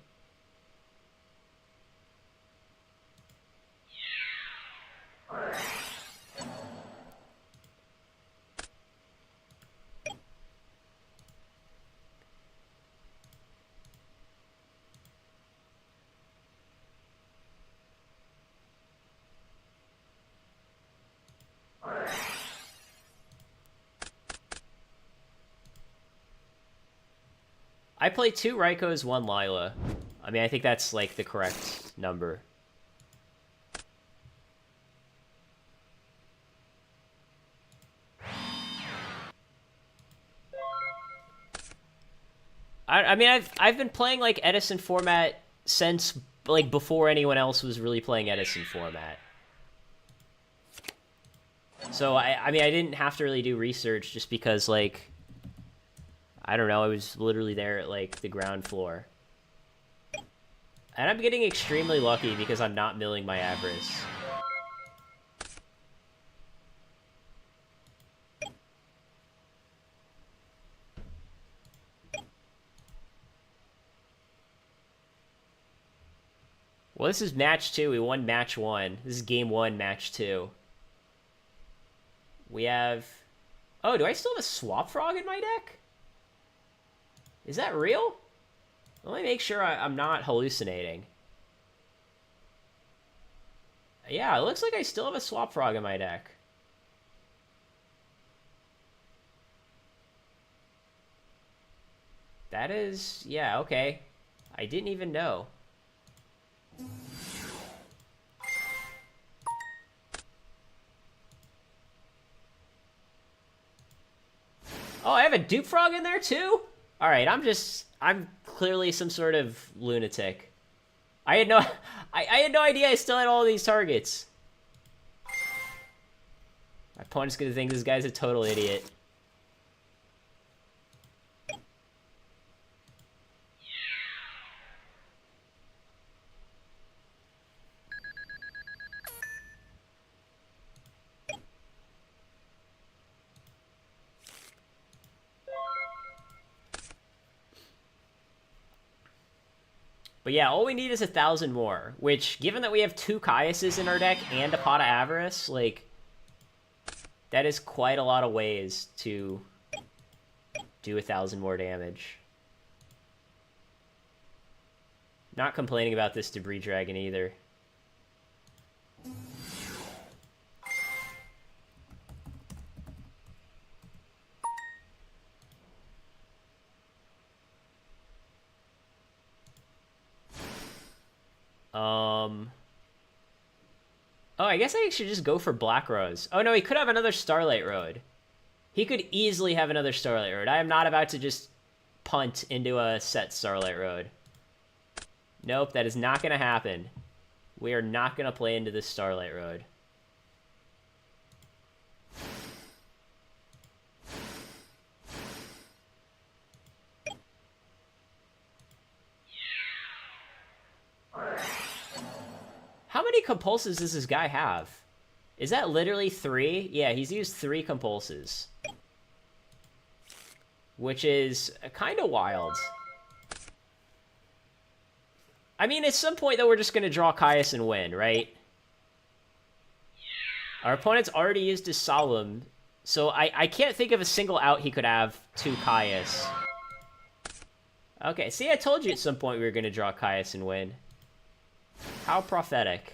A: I play 2 Raikos, 1 Lila. I mean, I think that's, like, the correct number. I mean, I've been playing, like, Edison Format since, like, before anyone else was really playing Edison Format. So, I mean, I didn't have to really do research just because, like... I don't know, I was literally there at, like, the ground floor. And I'm getting extremely lucky because I'm not milling my Avarice. Well, this is match 2. We won match 1. This is game 1, match 2. We have... Oh, do I still have a Swap Frog in my deck? Is that real? Let me make sure I'm not hallucinating. Yeah, it looks like I still have a Swap Frog in my deck. That is... Yeah, okay. I didn't even know. Oh, I have a Dupe Frog in there too? Alright, I'm clearly some sort of lunatic. I had no idea I still had all of these targets. My opponent's gonna think this guy's a total idiot. But yeah, all we need is 1,000 more, which, given that we have 2 Caiuses in our deck and a pot of Avarice, like, that is quite a lot of ways to do 1,000 more damage. Not complaining about this Debris Dragon either. Oh, I guess I should just go for Black Rose. Oh no, he could have another Starlight Road. He could easily have another Starlight Road. I am not about to just punt into a set Starlight Road. Nope, that is not going to happen. We are not going to play into this Starlight Road. How many compulses does this guy have? Is that literally 3? Yeah, he's used 3 compulses. Which is kind of wild. I mean, at some point, though, we're just going to draw Caius and win, right? Our opponent's already used his Solemn, so I can't think of a single out he could have to Caius. Okay, see, I told you at some point we were going to draw Caius and win. How prophetic.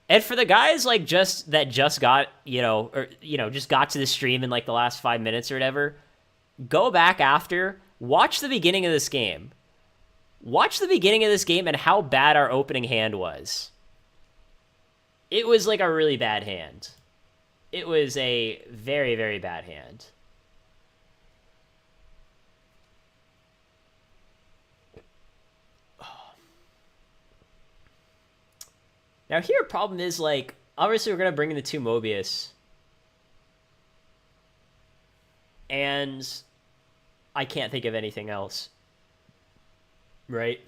A: And for the guys like just got, just got to the stream in like the last 5 minutes or whatever, go back after, watch the beginning of this game. Watch the beginning of this game and how bad our opening hand was. It was like a really bad hand. It was a very, very bad hand. Now here, problem is, like, obviously we're going to bring in the 2 Mobius. And I can't think of anything else. Right?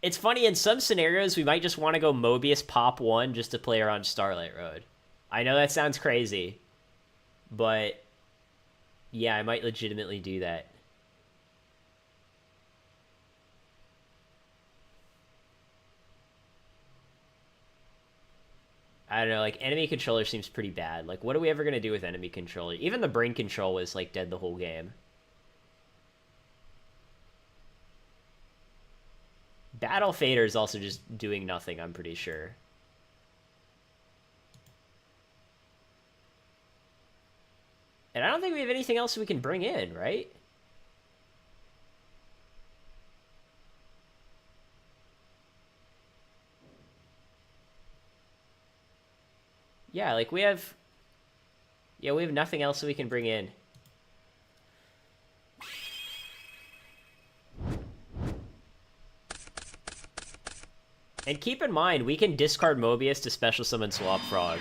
A: It's funny, in some scenarios, we might just want to go Mobius pop 1 just to play around Starlight Road. I know that sounds crazy. But, yeah, I might legitimately do that. I don't know, like, enemy controller seems pretty bad. Like, what are we ever going to do with enemy controller? Even the brain control was, like, dead the whole game. Battle Fader is also just doing nothing, I'm pretty sure. And I don't think we have anything else we can bring in, right? Yeah, like we have nothing else that we can bring in. And keep in mind, we can discard Mobius to special summon Swap Frog.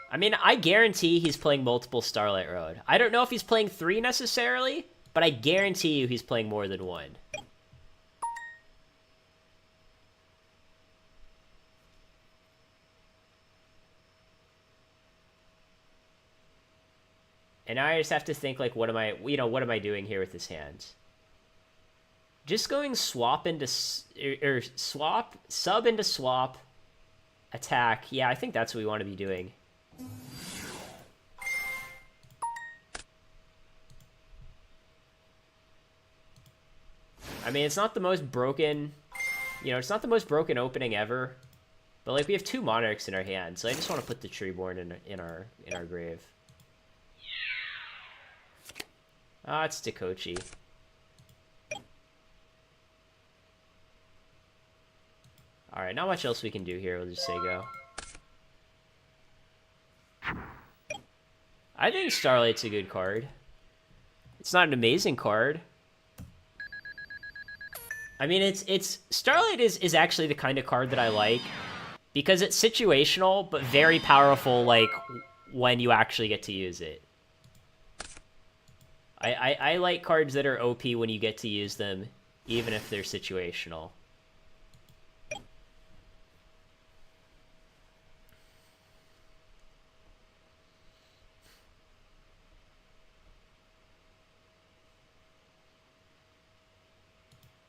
A: I mean, I guarantee he's playing multiple Starlight Road. I don't know if he's playing 3 necessarily, but I guarantee you he's playing more than 1. And now I just have to think, like, what am I doing here with this hand? Just going swap into, swap, sub into swap, attack. Yeah, I think that's what we want to be doing. I mean, it's not the most broken, it's not the most broken opening ever. But, like, we have 2 Monarchs in our hand, so I just want to put the Treeborn in our grave. Ah, it's Dekochi. Alright, not much else we can do here. We'll just say go. I think Starlight's a good card. It's not an amazing card. I mean, it's Starlight is actually the kind of card that I like because it's situational but very powerful, like, when you actually get to use it. I like cards that are OP when you get to use them, even if they're situational.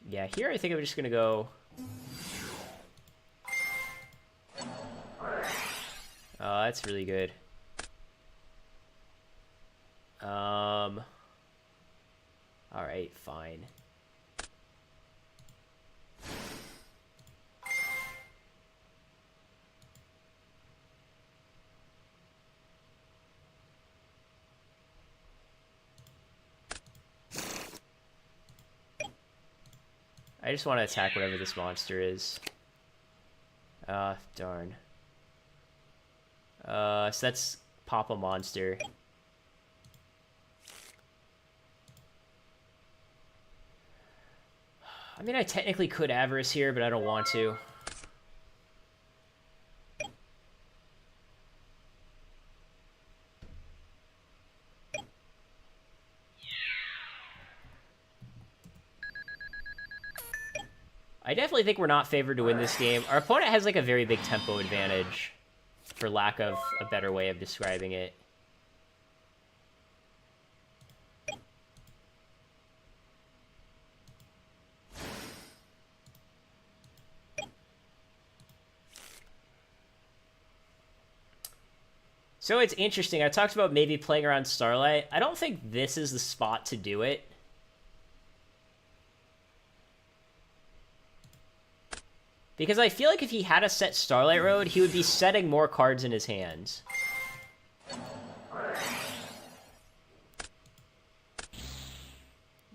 A: Yeah, here I think I'm just gonna go... Oh, that's really good. Alright, fine. I just want to attack whatever this monster is. Ah, darn. So that's pop a monster. I mean, I technically could Avarice here, but I don't want to. I definitely think we're not favored to win this game. Our opponent has like a very big tempo advantage, for lack of a better way of describing it. So it's interesting. I talked about maybe playing around Starlight. I don't think this is the spot to do it. Because I feel like if he had a set Starlight Road, he would be setting more cards in his hands.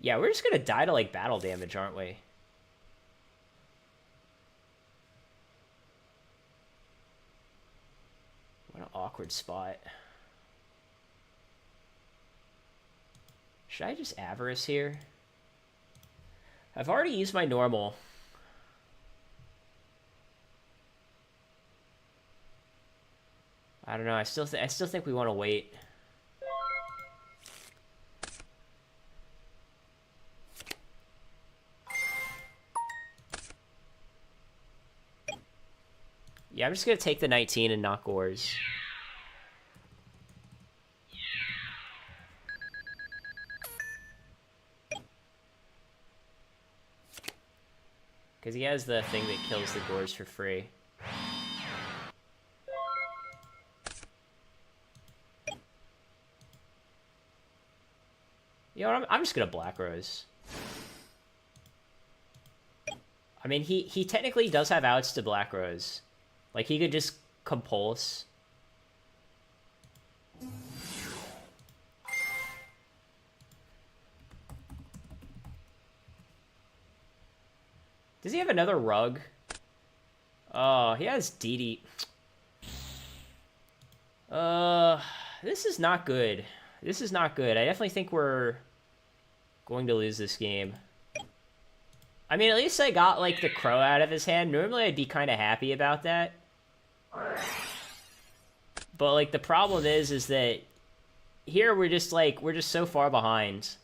A: Yeah, we're just gonna die to, like, battle damage, aren't we? What an awkward spot. Should I just Avarice here? I've already used my normal. I don't know. I still think we want to wait. Yeah, I'm just gonna take the 19 and knock Gores. Because he has the thing that kills the Gores for free. You know what, I'm just gonna Black Rose. I mean, he technically does have outs to Black Rose. Like, he could just Compulse. Does he have another Rug? Oh, he has DD. This is not good. This is not good. I definitely think we're going to lose this game. I mean, at least I got, like, the Crow out of his hand. Normally, I'd be kind of happy about that. But, like, the problem is that here we're just, like, we're just so far behind.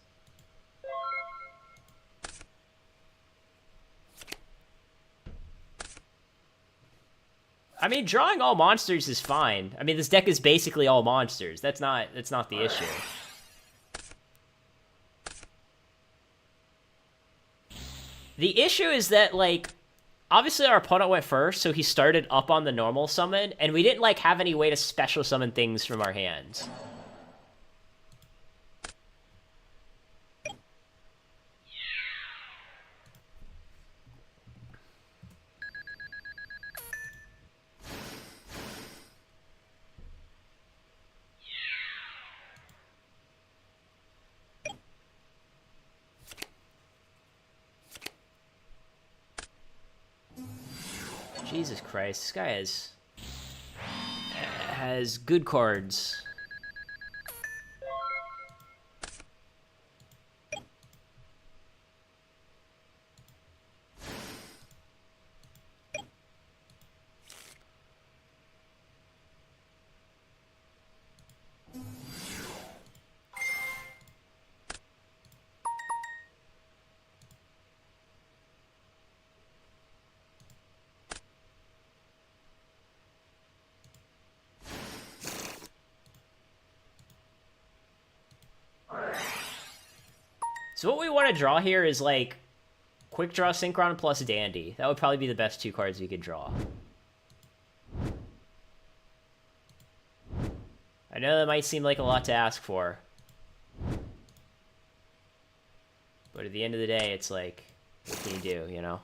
A: I mean, drawing all monsters is fine. I mean, this deck is basically all monsters. That's not the issue. The issue is that, like, obviously our opponent went first, so he started up on the normal summon, and we didn't, like, have any way to special summon things from our hands. Jesus Christ, this guy has good cards. So what we want to draw here is, like, Quick Draw Synchron plus Dandy. That would probably be the best two cards we could draw. I know that might seem like a lot to ask for. But at the end of the day, it's like, what can you do, you know?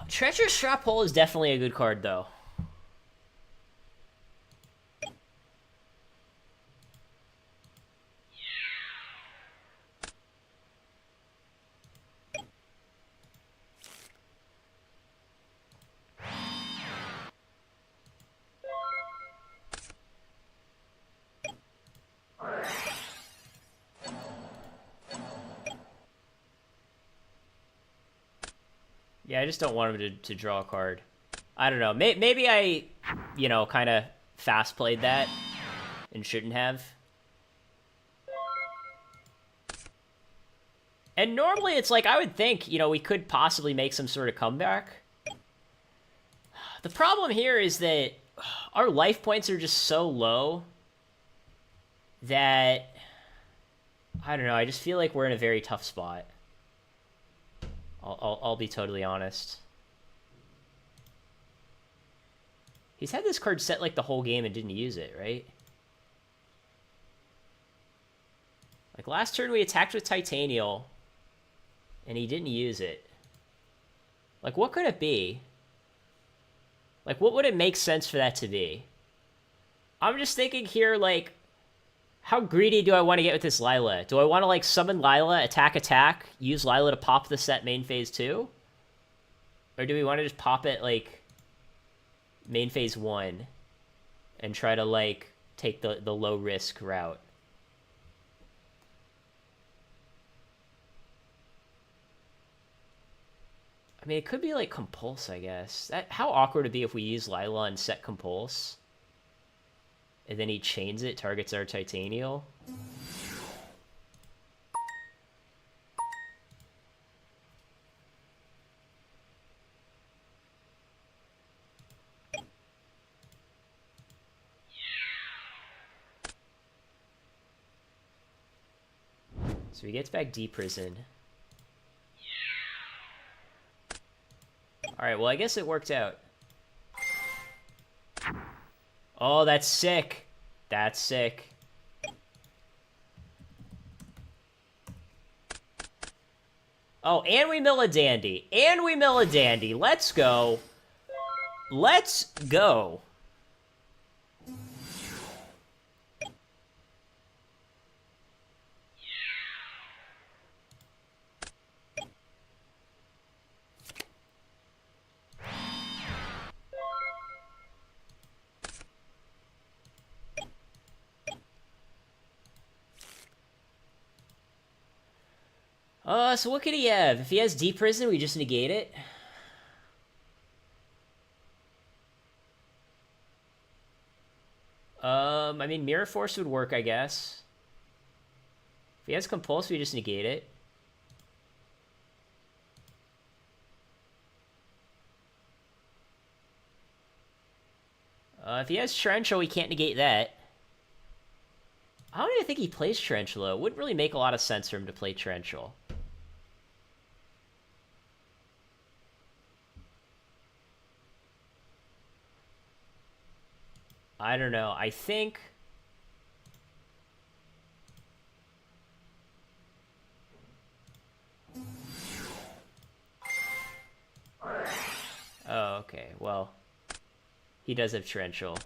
A: Treacherous Strap Hole is definitely a good card, though. Yeah, I just don't want him to draw a card. I don't know. Maybe I, you know, kind of fast played that and shouldn't have. And normally it's like, I would think, you know, we could possibly make some sort of comeback. The problem here is that our life points are just so low that, I don't know, I just feel like we're in a very tough spot. I'll be totally honest. He's had this card set like the whole game and didn't use it, right? Like last turn we attacked with Titanial and he didn't use it. Like what could it be? Like what would it make sense for that to be? I'm just thinking here, like, how greedy do I want to get with this Lila? Do I want to, like, summon Lila, attack, use Lila to pop the set main phase 2? Or do we want to just pop it, like, main phase 1 and try to, like, take the low-risk route? I mean, it could be, like, Compulse, I guess. How awkward would it be if we use Lila and set Compulse? And then he chains it, targets our Titanial. So he gets back D-Prison. Alright, well, I guess it worked out. Oh, that's sick. That's sick. Oh, and we mill a dandy. And we mill a dandy. Let's go. Let's go. So what could he have? If he has D-Prison, we just negate it. I mean, Mirror Force would work, I guess. If he has Compulse, we just negate it. If he has Torrential, we can't negate that. I don't even think he plays Torrential, though. It wouldn't really make a lot of sense for him to play Torrential. I don't know. I think... Oh, okay. Well, he does have Torrential.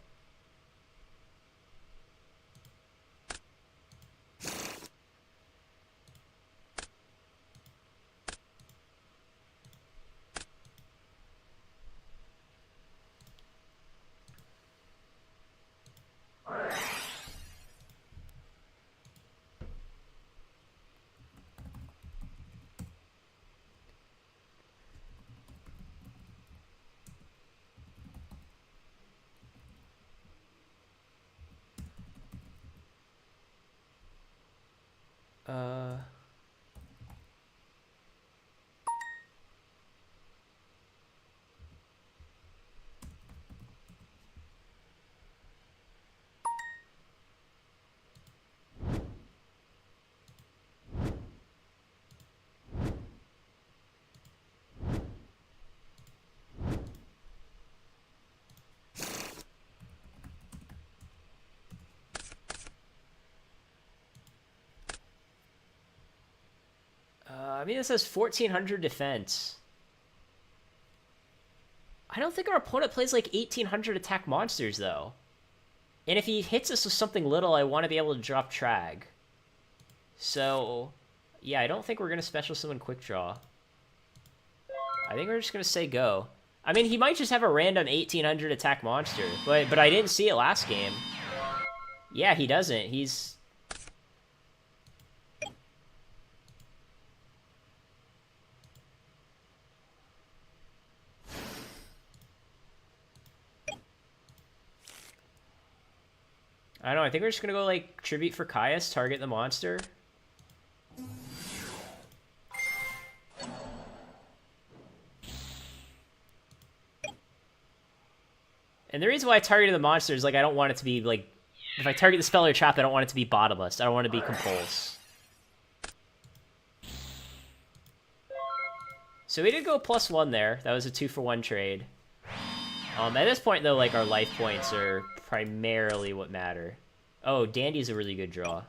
A: mean, this has 1400 defense. I don't think our opponent plays like 1800 attack monsters, though. And if he hits us with something little, I want to be able to drop Trag. So, yeah, I don't think we're going to special summon Quick Draw. I think we're just going to say go. I mean, he might just have a random 1800 attack monster, but I didn't see it last game. Yeah, he doesn't. He's... I don't know, I think we're just gonna go, like, Tribute for Caius, target the monster. And the reason why I targeted the monster is, like, I don't want it to be, like... If I target the spell or trap, I don't want it to be bottomless. I don't want it to be compulse. So we did go +1 there. That was a 2-for-1 trade. At this point, though, like, our life points are primarily what matter. Oh, Dandy is a really good draw.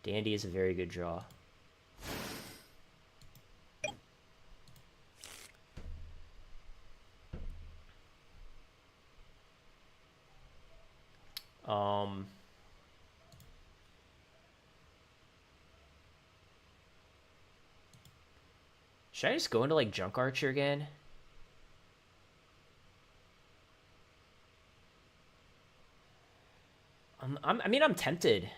A: Dandy is a very good draw. Should I just go into, like, Junk Archer again? I mean, I'm tempted.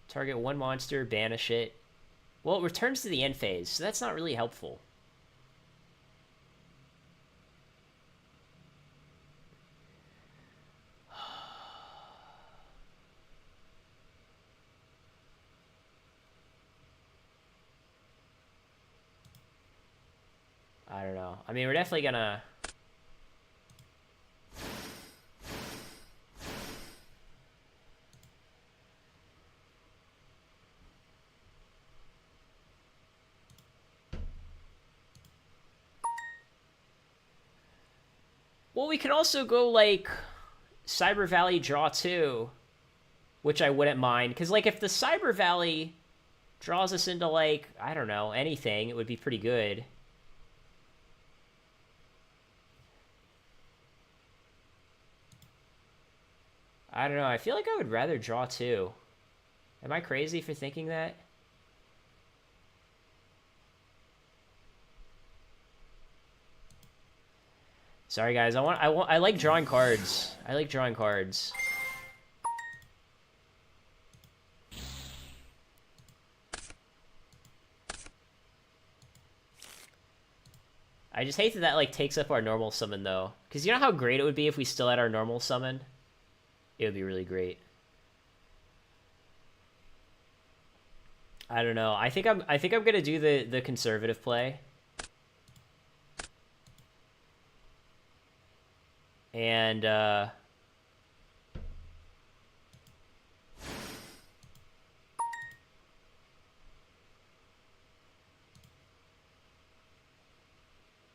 A: Target one monster, banish it. Well, it returns to the end phase, so that's not really helpful. I don't know. I mean, we're definitely gonna... Well, we can also go, like, Cyber Valley draw 2, which I wouldn't mind. Because, like, if the Cyber Valley draws us into, like, I don't know, anything, it would be pretty good. I don't know. I feel like I would rather draw 2. Am I crazy for thinking that? Sorry, guys. I like drawing cards. I like drawing cards. I just hate that that, like, takes up our normal summon, though. Because you know how great it would be if we still had our normal summon? It would be really great. I don't know. I think I'm gonna do the conservative play. And and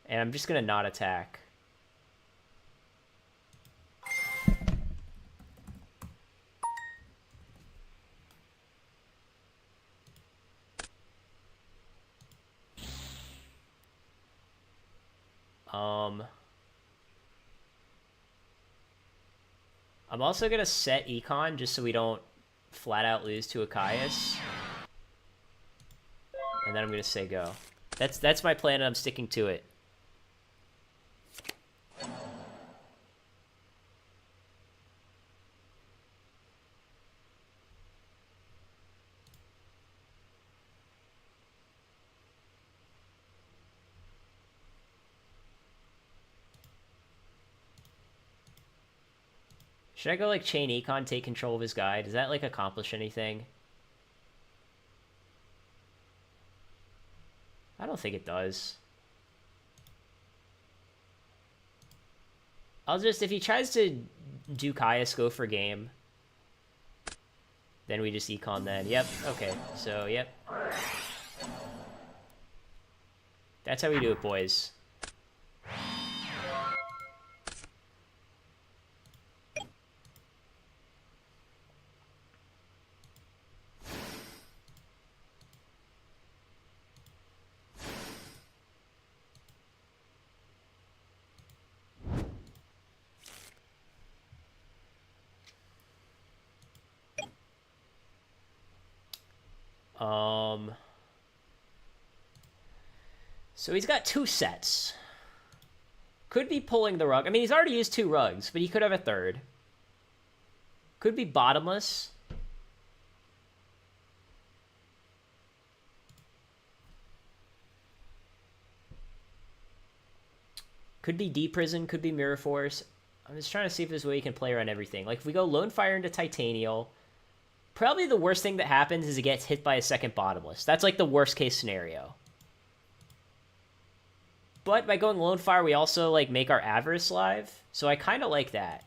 A: I'm just gonna not attack. I'm also gonna set Econ just so we don't flat out lose to a Caius. And then I'm gonna say go. That's my plan and I'm sticking to it. Should I go, like, chain Econ, take control of his guy? Does that, like, accomplish anything? I don't think it does. I'll just, if he tries to do Caius, go for game. Then we just Econ then. Yep, okay. So, yep. That's how we do it, boys. So he's got 2 sets. Could be pulling the rug. I mean, he's already used 2 rugs, but he could have a third. Could be bottomless. Could be Deep Prison, could be Mirror Force. I'm just trying to see if there's a way you can play around everything. Like, if we go Lone Fire into Titanial, probably the worst thing that happens is it gets hit by a second bottomless. That's, like, the worst-case scenario. But by going Lone Fire, we also, like, make our Avarice live. So I kind of like that.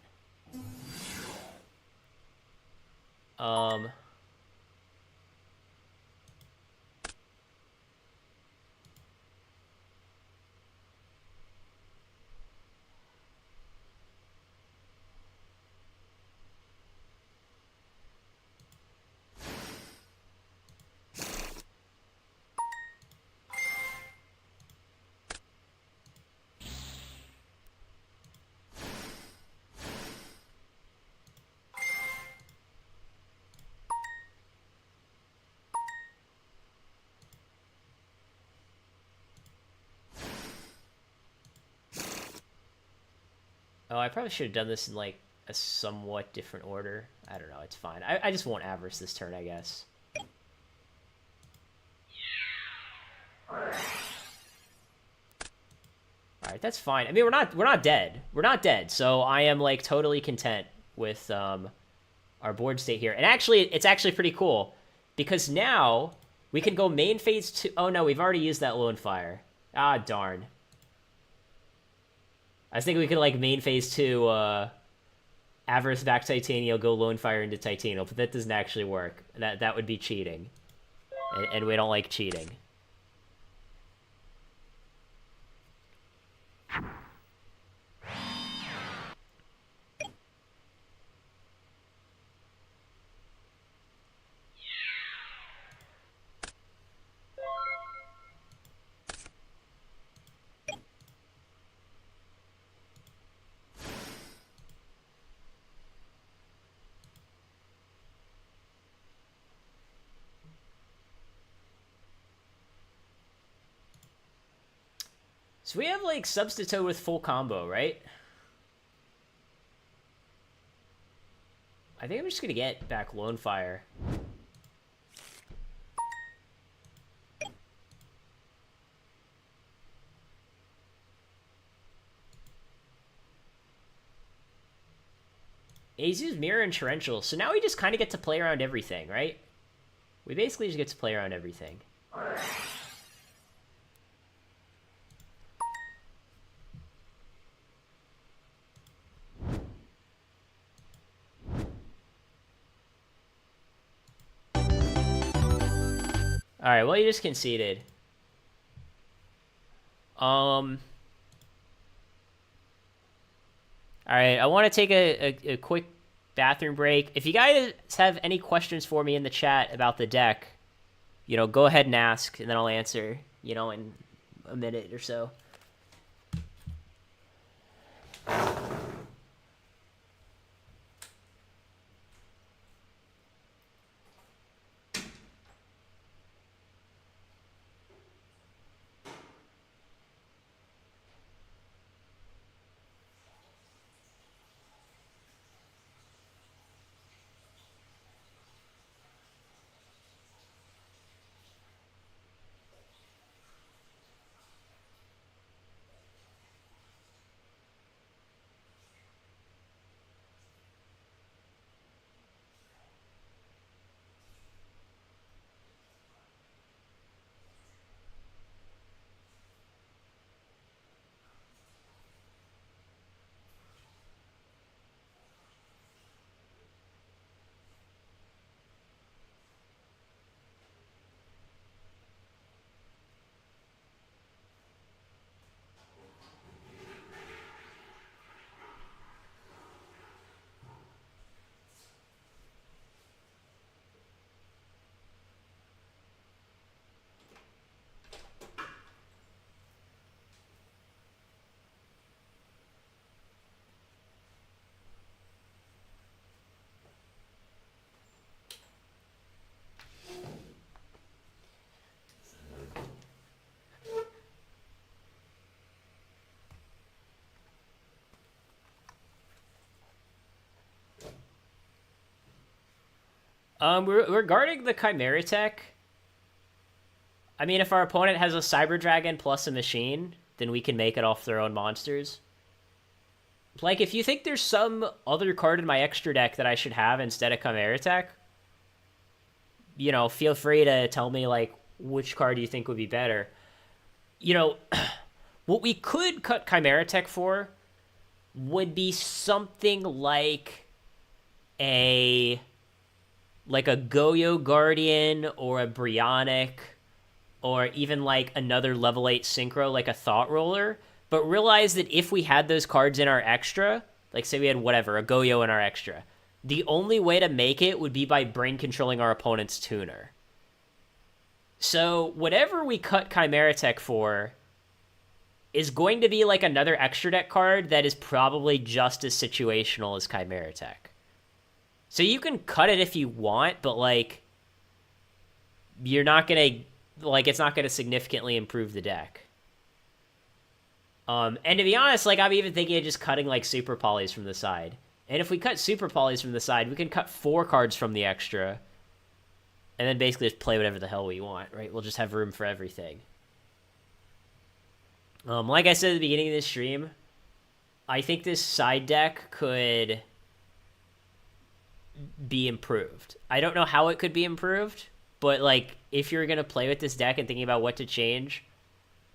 A: Oh, I probably should have done this in, like, a somewhat different order. I don't know. It's fine. I just won't Avarice this turn, I guess. Alright, that's fine. I mean, we're not dead. We're not dead, so I am, like, totally content with our board state here. And actually, it's actually pretty cool, because now we can go main phase 2. Oh, no, we've already used that Lone Fire. Ah, darn. I was thinking we could, like, main phase 2, Avarice back Titanial, go Lone Fire into Titanial, but that doesn't actually work. That would be cheating. And we don't like cheating. So we have, like, Substitute with full combo, right? I think I'm just gonna get back Lone Fire. He's used Mirror and Torrential, so now we just kind of get to play around everything, right? We basically just get to play around everything. Alright, well, you just conceded. Alright, I want to take a quick bathroom break. If you guys have any questions for me in the chat about the deck, you know, go ahead and ask, and then I'll answer, you know, in a minute or so. Regarding the Chimera Tech, I mean, if our opponent has a Cyber Dragon plus a machine, then we can make it off their own monsters. Like, if you think there's some other card in my extra deck that I should have instead of Chimera Tech, you know, feel free to tell me, like, which card you think would be better. You know, what we could cut Chimera Tech for would be something like a Goyo Guardian or a Brionic, or even like another level 8 synchro, like a Thought Roller. But realize that if we had those cards in our extra, like say we had whatever, a Goyo in our extra, the only way to make it would be by brain controlling our opponent's tuner. So whatever we cut Chimera Tech for is going to be like another extra deck card that is probably just as situational as Chimera Tech. So you can cut it if you want, but like you're not going to, like, it's not going to significantly improve the deck. And to be honest, like, I'm even thinking of just cutting like Super Polys from the side. And if we cut Super Polys from the side, we can cut 4 cards from the extra and then basically just play whatever the hell we want, right? We'll just have room for everything. Like I said at the beginning of this stream, I think this side deck could be improved. I don't know how it could be improved, but like if you're going to play with this deck and thinking about what to change,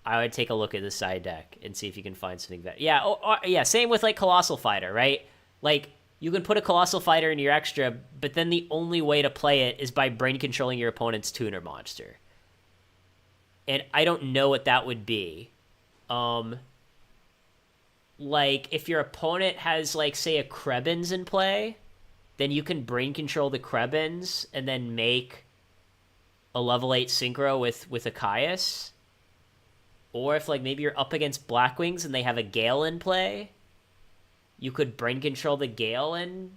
A: I would take a look at the side deck and see if you can find something better. Yeah, yeah, same with like Colossal Fighter, right? Like you can put a Colossal Fighter in your extra, but then the only way to play it is by brain controlling your opponent's tuner monster. And I don't know what that would be. Like if your opponent has like say a Krebins in play, then you can brain control the Krebins and then make a level 8 synchro with a Caius. Or if like maybe you're up against Blackwings and they have a Gale in play, you could brain control the Gale and...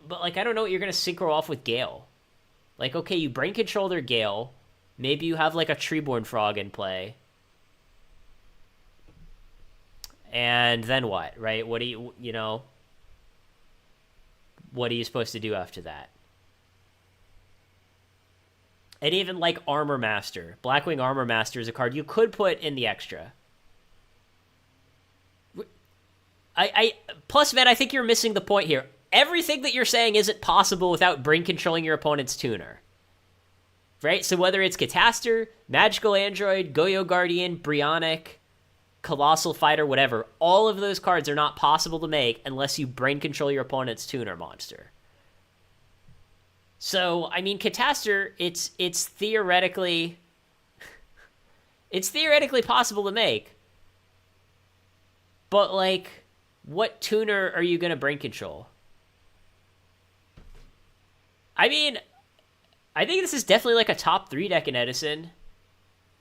A: But like I don't know what you're going to synchro off with Gale. Like okay, you brain control their Gale, maybe you have like a Treeborn Frog in play. And then what, right? What do you know... What are you supposed to do after that? And even like Armor Master. Blackwing Armor Master is a card you could put in the extra. Plus, man, I think you're missing the point here. Everything that you're saying isn't possible without brain controlling your opponent's tuner. Right? So whether it's Cataster, Magical Android, Goyo Guardian, Brionic, Colossal Fighter, whatever, all of those cards are not possible to make unless you brain control your opponent's tuner monster. So, I mean, Cataster, it's theoretically possible to make. But like, what tuner are you going to brain control? I mean, I think this is definitely like a top 3 deck in Edison.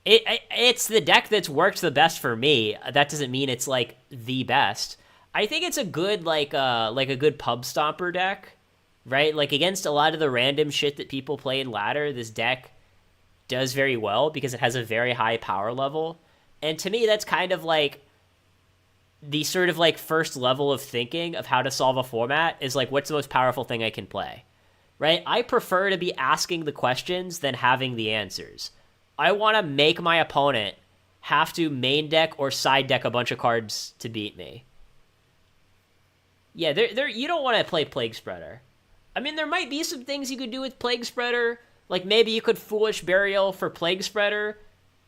A: It's the deck that's worked the best for me. That doesn't mean it's like the best. I think it's a good like a good pub stomper deck, right? Like against a lot of the random shit that people play in ladder, this deck does very well because it has a very high power level. And to me, that's kind of like the sort of like first level of thinking of how to solve a format is like, what's the most powerful thing I can play, right? I prefer to be asking the questions than having the answers. I want to make my opponent have to main deck or side deck a bunch of cards to beat me. Yeah, you don't want to play Plague Spreader. I mean, there might be some things you could do with Plague Spreader. Like, maybe you could Foolish Burial for Plague Spreader,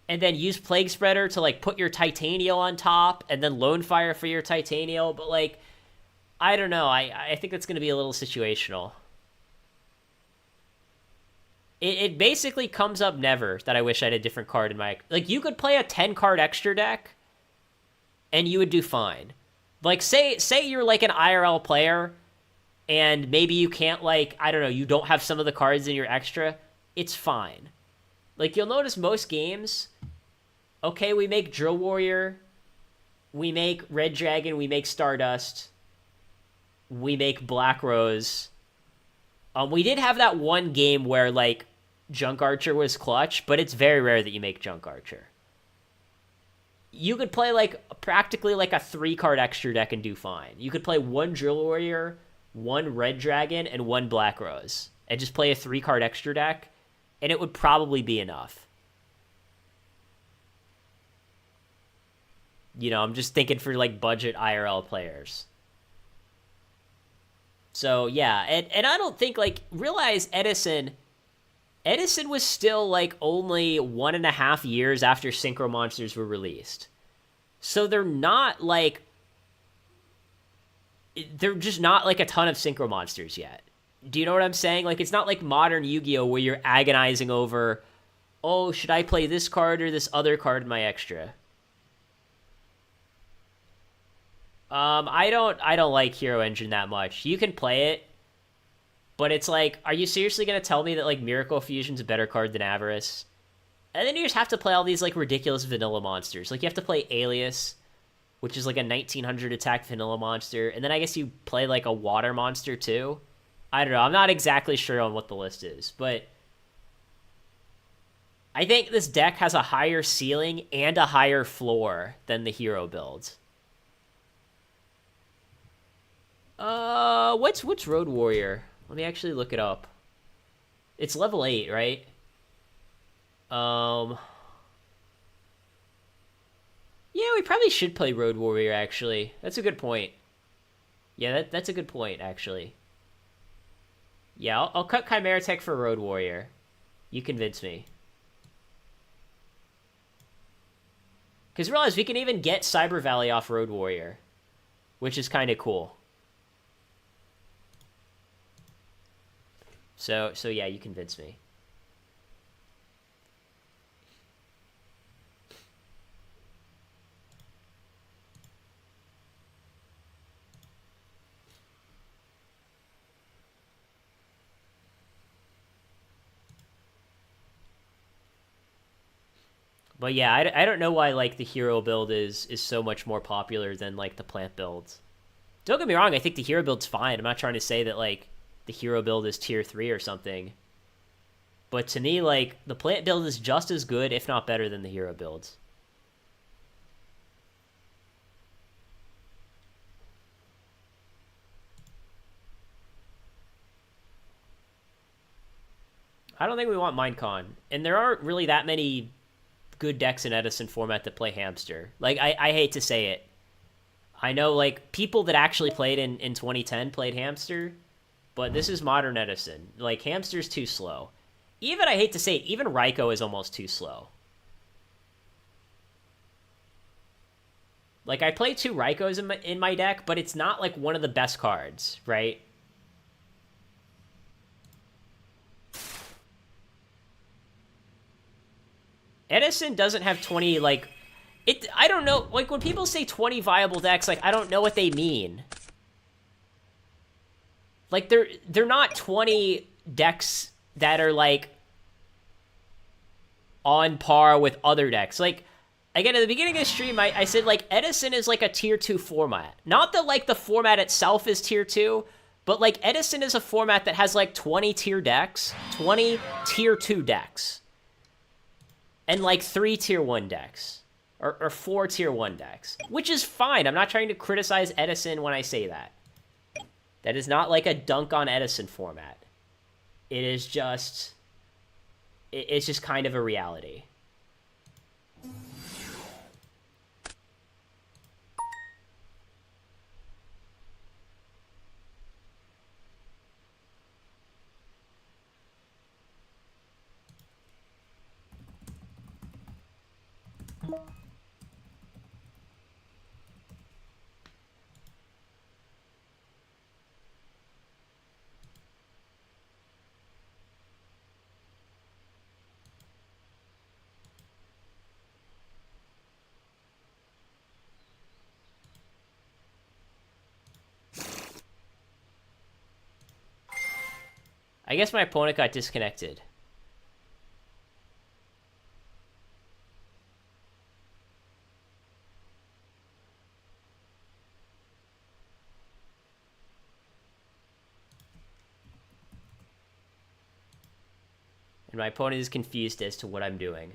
A: and then use Plague Spreader to, like, put your Titanial on top, and then Lone Fire for your Titanial. But, like, I don't know. I think that's going to be a little situational. It basically comes up never that I wish I had a different card in my... Like, you could play a 10-card extra deck, and you would do fine. Like, say you're, like, an IRL player, and maybe you can't, like, I don't know, you don't have some of the cards in your extra. It's fine. Like, you'll notice most games, okay, we make Drill Warrior, we make Red Dragon, we make Stardust, we make Black Rose. We did have that one game where, like, Junk Archer was clutch, but it's very rare that you make Junk Archer. You could play, like, practically like a 3-card extra deck and do fine. You could play 1 Drill Warrior, 1 Red Dragon, and 1 Black Rose. and just play a 3-card extra deck, and it would probably be enough. You know, I'm just thinking for like budget IRL players. So yeah, and I don't think, like, realize Edison was still like only 1.5 years after Synchro Monsters were released. So they're just not like a ton of Synchro Monsters yet. Do you know what I'm saying? Like, it's not like modern Yu-Gi-Oh! Where you're agonizing over, oh, should I play this card or this other card in my extra? I don't like Hero Engine that much. You can play it, but it's like, are you seriously gonna tell me that like Miracle Fusion's a better card than Avarice? And then you just have to play all these like ridiculous vanilla monsters. Like, you have to play Alias, which is like a 1900 attack vanilla monster, and then I guess you play like a water monster too. I don't know. I'm not exactly sure on what the list is, but I think this deck has a higher ceiling and a higher floor than the hero build. What's Road Warrior? Let me actually look it up. It's level 8, right? Yeah, we probably should play Road Warrior, actually. That's a good point. Yeah, that's a good point, actually. Yeah, I'll cut Chimera Tech for Road Warrior. You convince me. Because realize we can even get Cyber Valley off Road Warrior, which is kind of cool. So yeah, you convince me. But yeah, I don't know why like the hero build is so much more popular than like the plant builds. Don't get me wrong, I think the hero build's fine. I'm not trying to say that like the hero build is tier 3 or something. But to me, like, the plant build is just as good, if not better, than the hero builds. I don't think we want Minecon. And there aren't really that many good decks in Edison format that play Hamster. Like, I hate to say it. I know, like, people that actually played in 2010 played Hamster, but this is modern Edison. Like, Hamster's too slow. Even, I hate to say it, even Raikou is almost too slow. Like, I play 2 Raikous in my deck, but it's not, like, one of the best cards, right? Edison doesn't have 20, like... I don't know, like, when people say 20 viable decks, like, I don't know what they mean. Like, they're not 20 decks that are, like, on par with other decks. Like, again, at the beginning of the stream, I said, like, Edison is, like, a tier 2 format. Not that, like, the format itself is tier 2, but, like, Edison is a format that has, like, 20 tier decks, 20 tier 2 decks, and, like, 3 tier 1 decks. Or 4 tier 1 decks. Which is fine. I'm not trying to criticize Edison when I say that. That is not like a dunk on Edison format. It is just... It's just kind of a reality. I guess my opponent got disconnected. And my opponent is confused as to what I'm doing.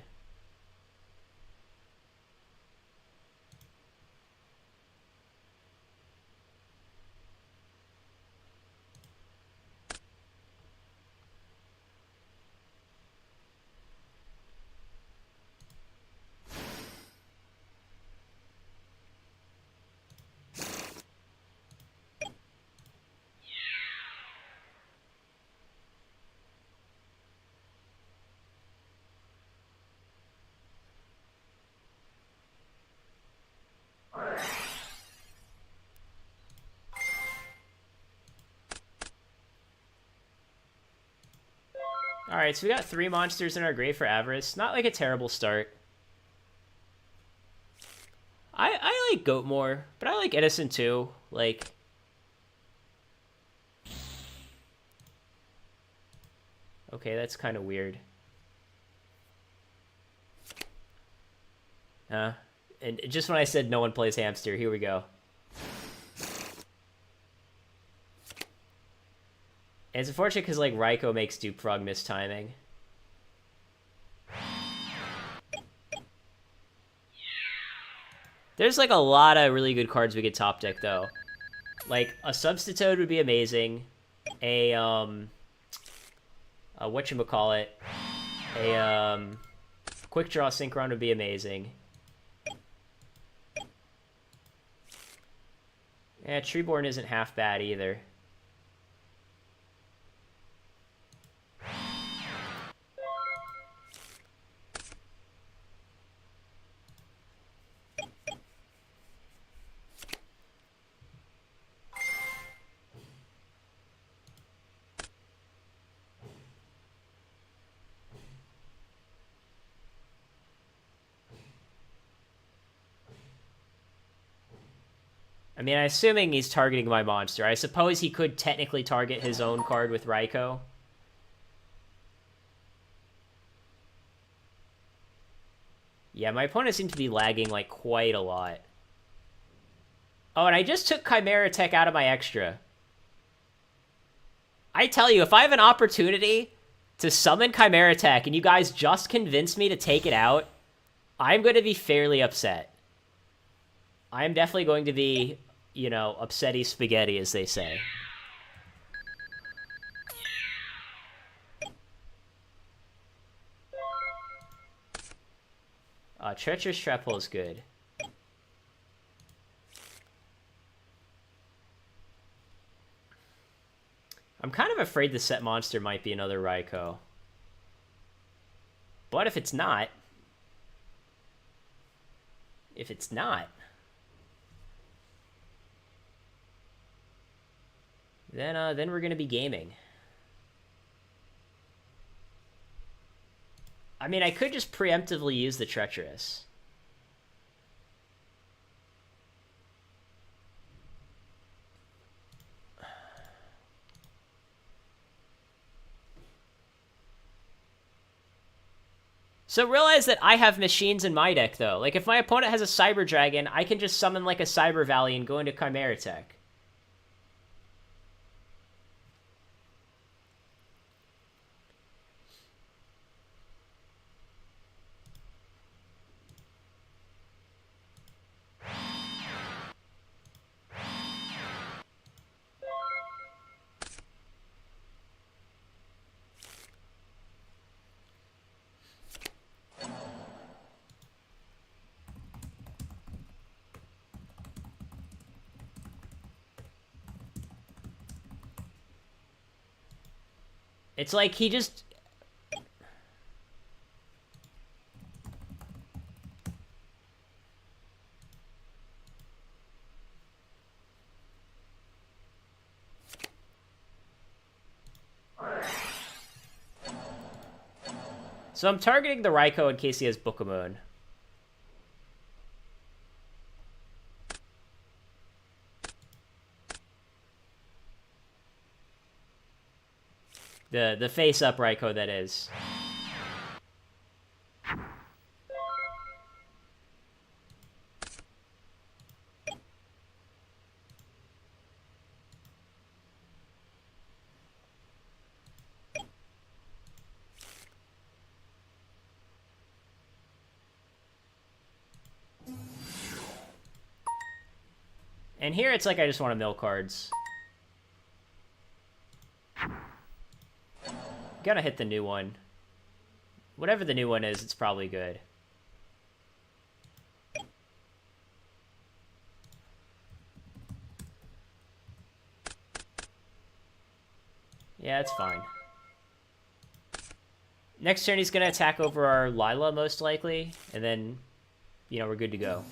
A: Alright, so we got 3 monsters in our grave for Avarice. Not like a terrible start. I like Goat more, but I like Edison too. Like... Okay, that's kind of weird. And just when I said no one plays hamster, here we go. And it's unfortunate because, like, Raikou makes Dupe Frog miss timing. There's, like, a lot of really good cards we could top deck, though. Like, a Substitute would be amazing. A, whatchamacallit. A, Quick Draw Synchron would be amazing. Yeah, Treeborn isn't half bad either. I mean, I'm assuming he's targeting my monster. I suppose he could technically target his own card with Raikou. Yeah, my opponent seemed to be lagging, like, quite a lot. Oh, and I just took Chimera Tech out of my extra. I tell you, if I have an opportunity to summon Chimera Tech and you guys just convince me to take it out, I'm going to be fairly upset. I'm definitely going to be, you know, upsetty spaghetti, as they say. Treacherous Trap Hole is good. I'm kind of afraid the set monster might be another Raikou. But if it's not... Then we're gonna be gaming. I mean, I could just preemptively use the Treacherous. So realize that I have machines in my deck, though. Like, if my opponent has a Cyber Dragon, I can just summon, like, a Cyber Valley and go into Chimera Tech. It's like he just... So I'm targeting the Raikou in case he has Bookemon. The face-up Raikou, that is. And here it's like I just want to mill cards. Gotta hit the new one. Whatever the new one is, it's probably good. Yeah, it's fine. Next turn he's gonna attack over our Lila, most likely, and then, you know, we're good to go.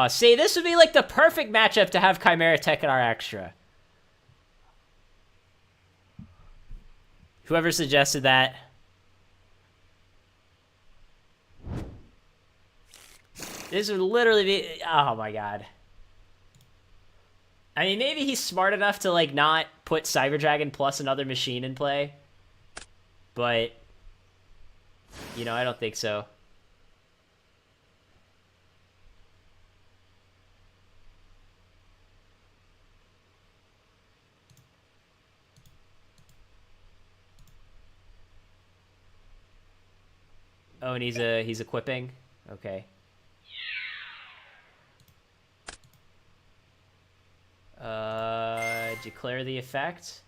A: See, this would be like the perfect matchup to have Chimera Tech in our extra. Whoever suggested that. This would literally be... Oh, my God. I mean, maybe he's smart enough to, like, not put Cyber Dragon plus another machine in play. But, you know, I don't think so. Oh, and he's equipping? Okay. Declare the effect.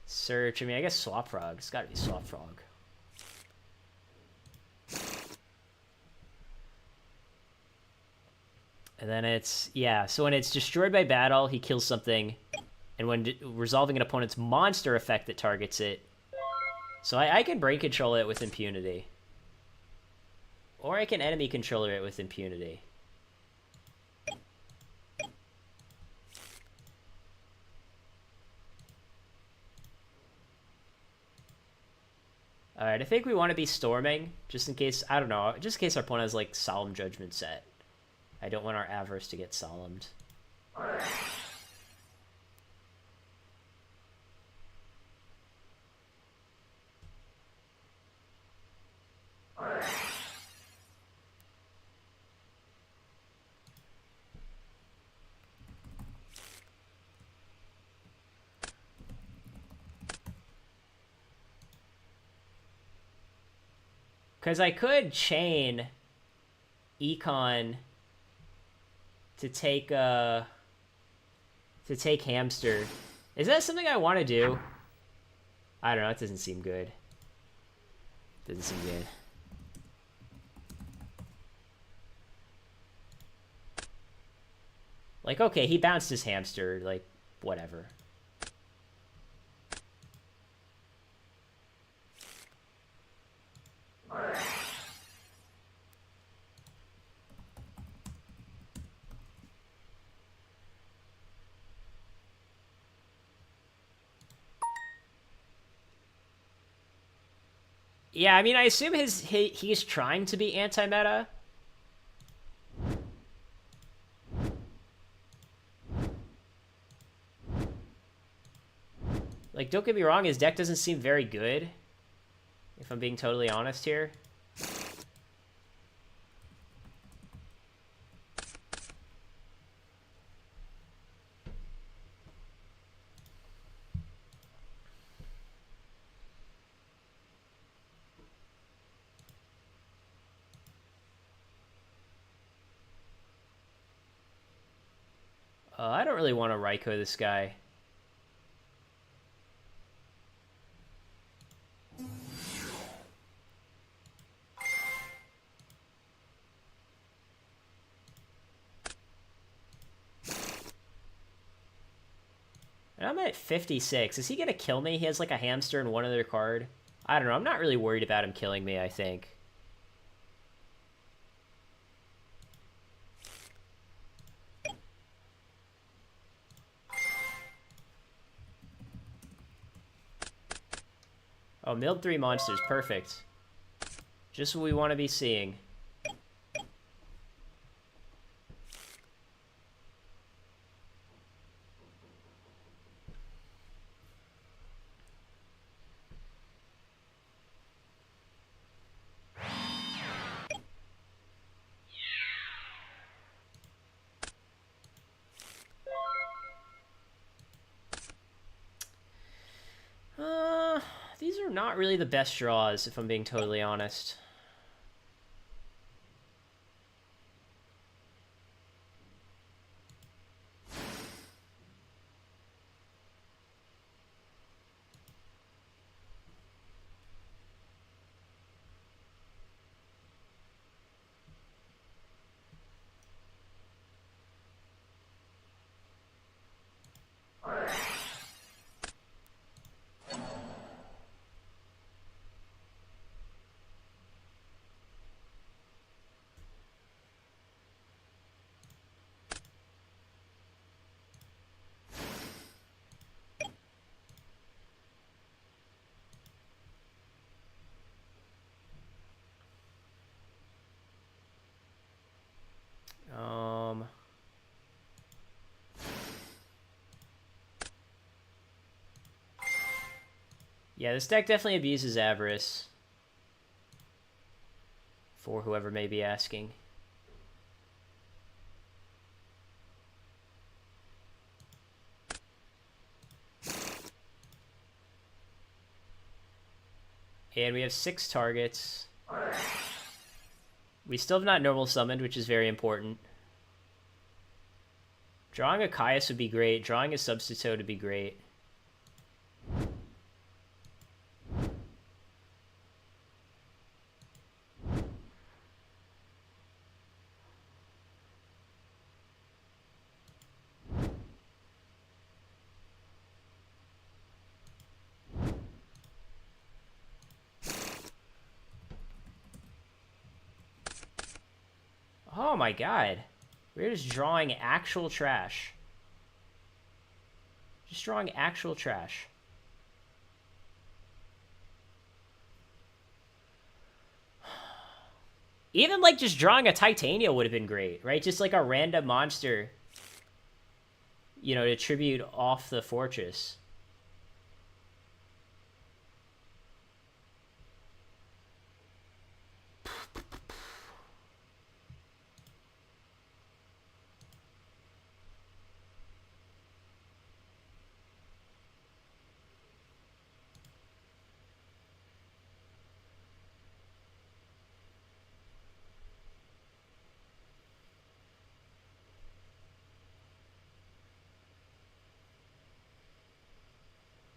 A: Search. I mean, I guess Swap Frog. It's gotta be Swap Frog. And then it's... Yeah, so when it's destroyed by battle, he kills something. And when resolving an opponent's monster effect that targets it... So I can brain control it with impunity. Or I can enemy controller it with impunity. Alright, I think we want to be storming, just in case, I don't know, just in case our opponent has, like, Solemn Judgment set. I don't want our Avarice to get solemned. Because I could chain Econ to take Hamster. Is that something I want to do? I don't know. It doesn't seem good. Doesn't seem good. Like, okay, he bounced his Hamster. Like, whatever. Yeah, I mean, I assume he's trying to be anti-meta. Like, don't get me wrong, his deck doesn't seem very good, if I'm being totally honest here. I don't really want to Raikou this guy. And I'm at 56. Is he going to kill me? He has like a Hamster and one other card. I don't know. I'm not really worried about him killing me, I think. Oh, milled 3 monsters. Perfect. Just what we want to be seeing. These are not really the best draws, if I'm being totally honest. Yeah, this deck definitely abuses Avarice. For whoever may be asking. And we have 6 targets. We still have not normal summoned, which is very important. Drawing a Caius would be great. Drawing a Substitute would be great. Oh my god. We're just drawing actual trash. Just drawing actual trash. Even like just drawing a Titania would have been great, right? Just like a random monster, you know, to tribute off the fortress.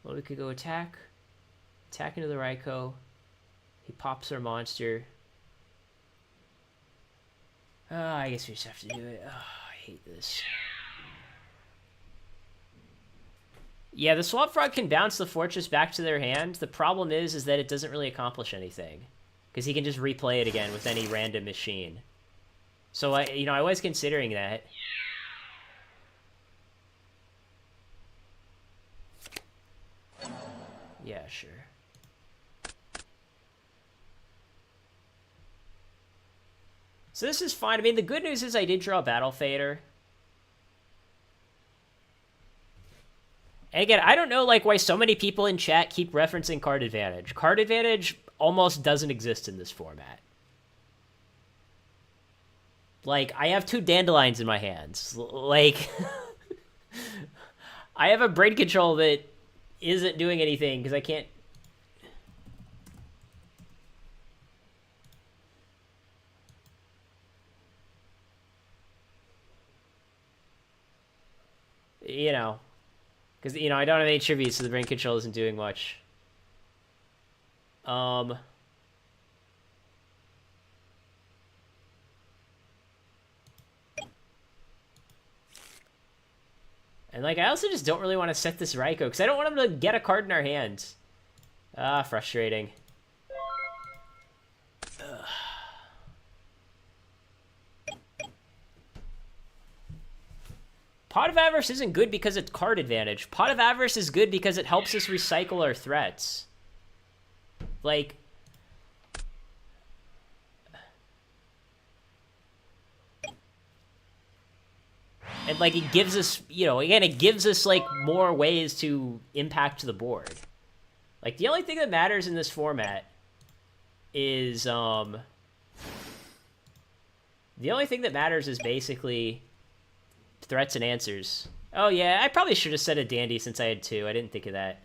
A: Well, we could go attack. Attack into the Raikou. He pops our monster. I guess we just have to do it. Oh, I hate this. Yeah, the Swamp Frog can bounce the fortress back to their hand. The problem is that it doesn't really accomplish anything. Because he can just replay it again with any random machine. So, I was considering that. Yeah, sure. So this is fine. I mean, the good news is I did draw Battle Fader. And again, I don't know like why so many people in chat keep referencing card advantage. Card advantage almost doesn't exist in this format. Like, I have 2 Dandelions in my hands. Like, I have a Brain Control that isn't doing anything because I can't. You know, because I don't have any tributes, so the Brain Control isn't doing much. And like, I also just don't really want to set this Raikou because I don't want him to get a card in our hands. Ah, frustrating. Ugh. Pot of Avarice isn't good because it's card advantage. Pot of Avarice is good because it helps us recycle our threats. Like... And, like, it gives us, again, it gives us, like, more ways to impact the board. Like, the only thing that matters in this format is, the only thing that matters is basically threats and answers. Oh, yeah, I probably should have said a Dandy since I had 2. I didn't think of that.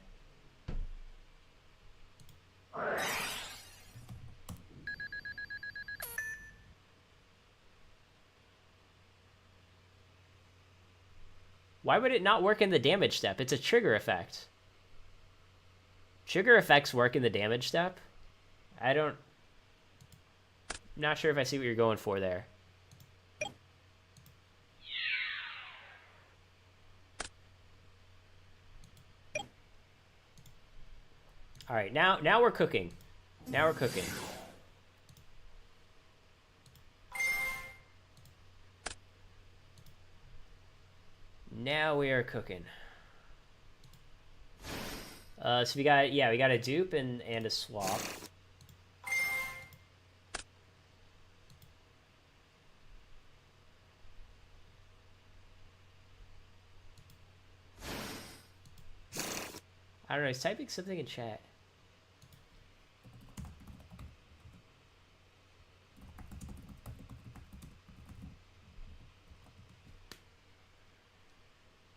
A: Why would it not work in the damage step? It's a trigger effect. Trigger effects work in the damage step? I'm not sure if I see what you're going for there. All right, now we're cooking. Now we're cooking. Now we are cooking. So we got a dupe and a swap. I don't know, he's typing something in chat.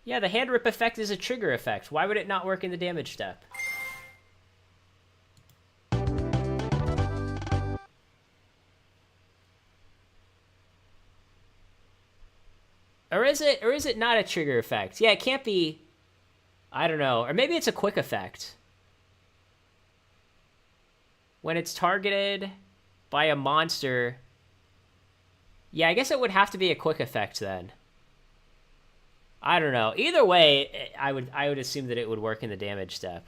A: Yeah, the hand rip effect is a trigger effect. Why would it not work in the damage step? Or is it not a trigger effect? Yeah, it can't be. I don't know. Or maybe it's a quick effect. When it's targeted by a monster. Yeah, I guess it would have to be a quick effect then. I don't know. Either way, I would assume that it would work in the damage step.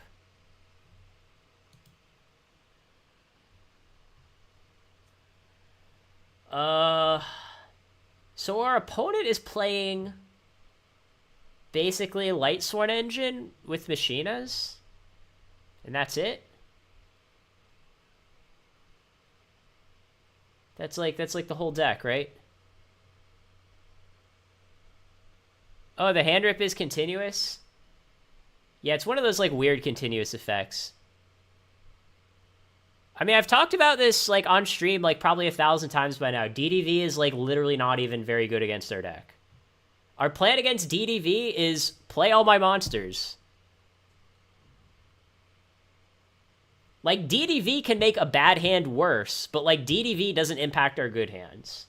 A: So our opponent is playing basically Light Sworn Engine with Machinas, and that's it. That's like the whole deck, right? Oh, the hand rip is continuous? Yeah, it's one of those like weird continuous effects. I mean, I've talked about this like on stream like probably 1,000 times by now. DDV is like literally not even very good against our deck. Our plan against DDV is play all my monsters. Like, DDV can make a bad hand worse, but like DDV doesn't impact our good hands.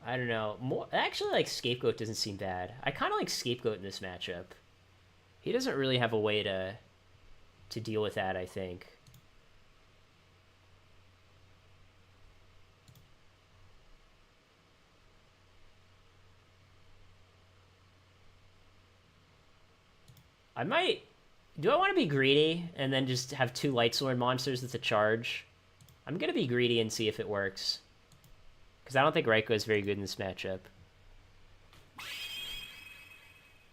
A: I don't know. Actually, like, Scapegoat doesn't seem bad. I kind of like Scapegoat in this matchup. He doesn't really have a way to deal with that, I think. I might... Do I want to be greedy and then just have 2 Lightsworn monsters with a charge? I'm going to be greedy and see if it works. Because I don't think Raiko is very good in this matchup.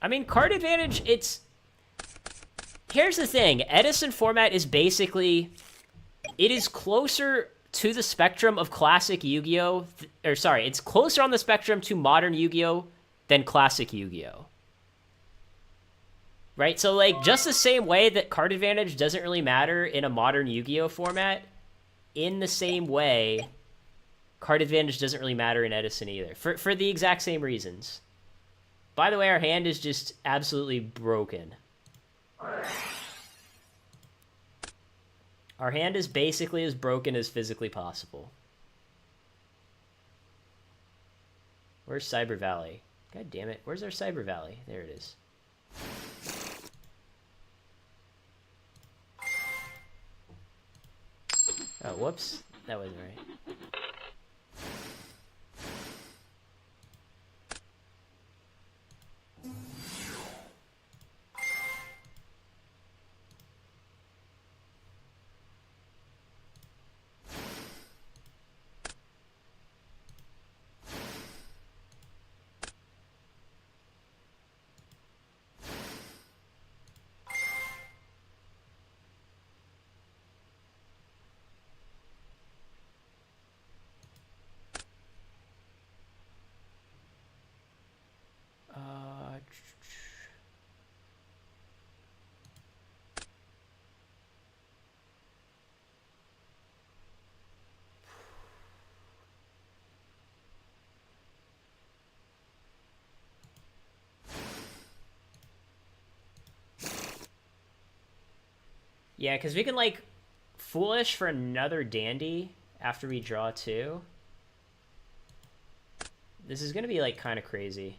A: I mean, card advantage, it's... Here's the thing. Edison Format is basically... It is closer to the spectrum of classic Yu-Gi-Oh! It's closer on the spectrum to modern Yu-Gi-Oh! Than classic Yu-Gi-Oh! Right? So, like, just the same way that card advantage doesn't really matter in a modern Yu-Gi-Oh! Format, in the same way... Card advantage doesn't really matter in Edison either, for the exact same reasons. By the way, our hand is just absolutely broken. Our hand is basically as broken as physically possible. Where's Cyber Valley? God damn it. Where's our Cyber Valley? There it is. Oh, whoops. That wasn't right. Yeah, because we can, like, Foolish for another Dandy after we draw 2. This is going to be, like, kind of crazy.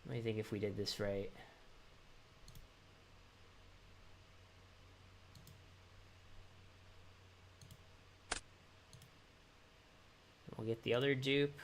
A: Let me think if we did this right. We'll get the other dupe.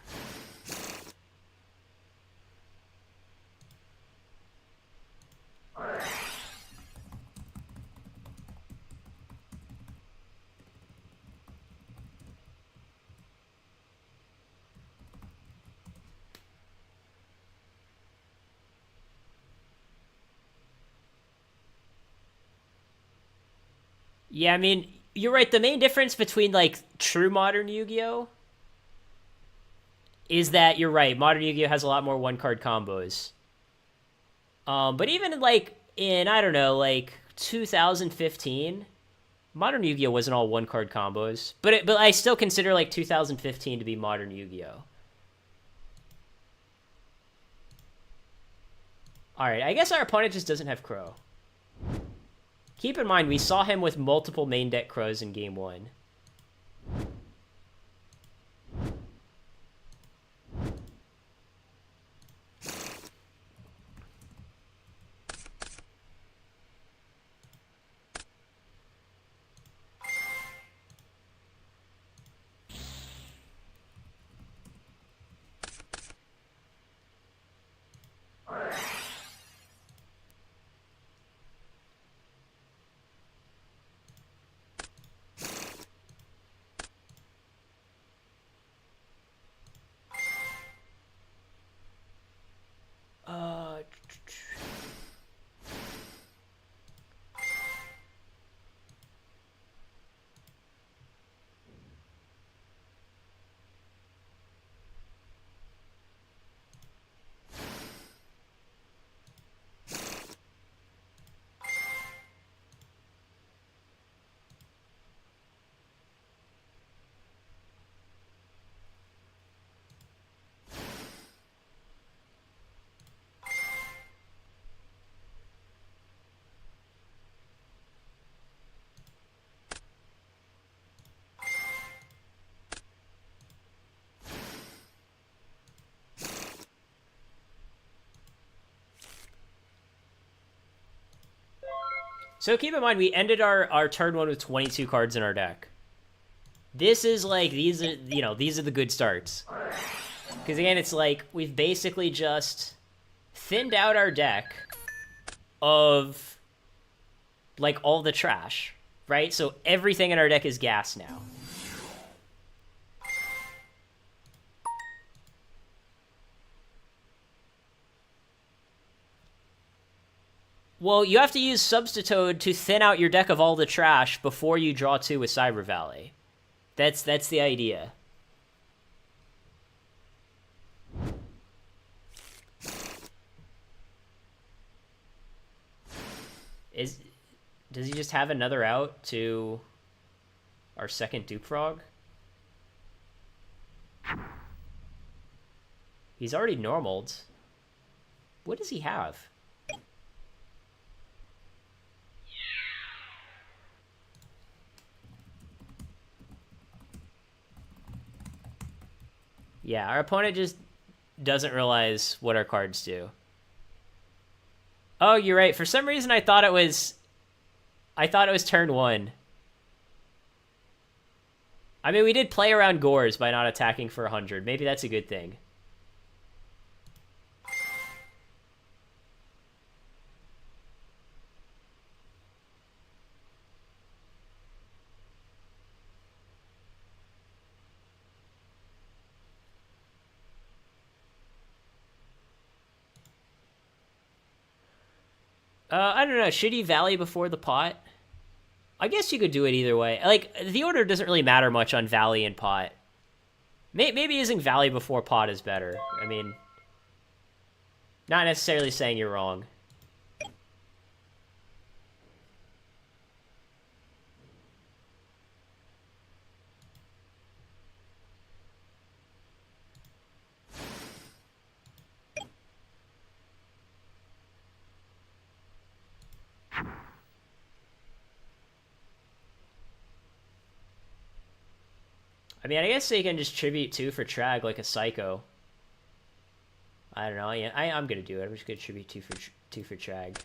A: Yeah, I mean, you're right. The main difference between like true modern Yu-Gi-Oh is that you're right. Modern Yu-Gi-Oh has a lot more one card combos. But even like in I don't know, like 2015, modern Yu-Gi-Oh wasn't all one card combos. But I still consider like 2015 to be modern Yu-Gi-Oh. All right, I guess our opponent just doesn't have Crow. Keep in mind, we saw him with multiple main deck Crows in game 1. Uh, so keep in mind, we ended our turn 1 with 22 cards in our deck. This is like, these are the good starts. Because again, it's like, we've basically just thinned out our deck of, like, all the trash, right? So everything in our deck is gas now. Well, you have to use Substitute to thin out your deck of all the trash before you draw 2 with Cyber Valley. That's the idea. Does he just have another out to our second Duke Frog? He's already normaled. What does he have? Yeah, our opponent just doesn't realize what our cards do. Oh, you're right. For some reason, I thought it was turn 1. I mean, we did play around Gores by not attacking for 100. Maybe that's a good thing. I don't know. Should he Valley before the pot? I guess you could do it either way. Like, the order doesn't really matter much on Valley and pot. Maybe using Valley before pot is better. I mean, not necessarily saying you're wrong. I mean, I guess they can just tribute 2 for Trag like a psycho. I don't know. I'm gonna do it. I'm just gonna tribute 2 for Trag.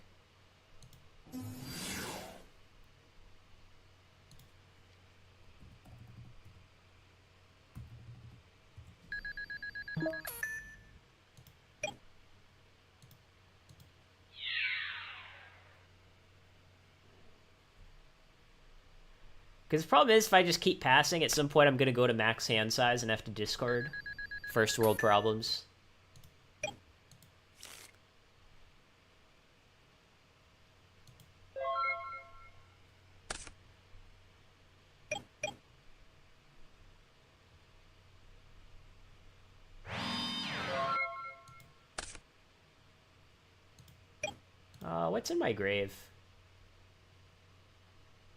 A: Because the problem is, if I just keep passing, at some point I'm going to go to max hand size and have to discard. First world problems. What's in my grave?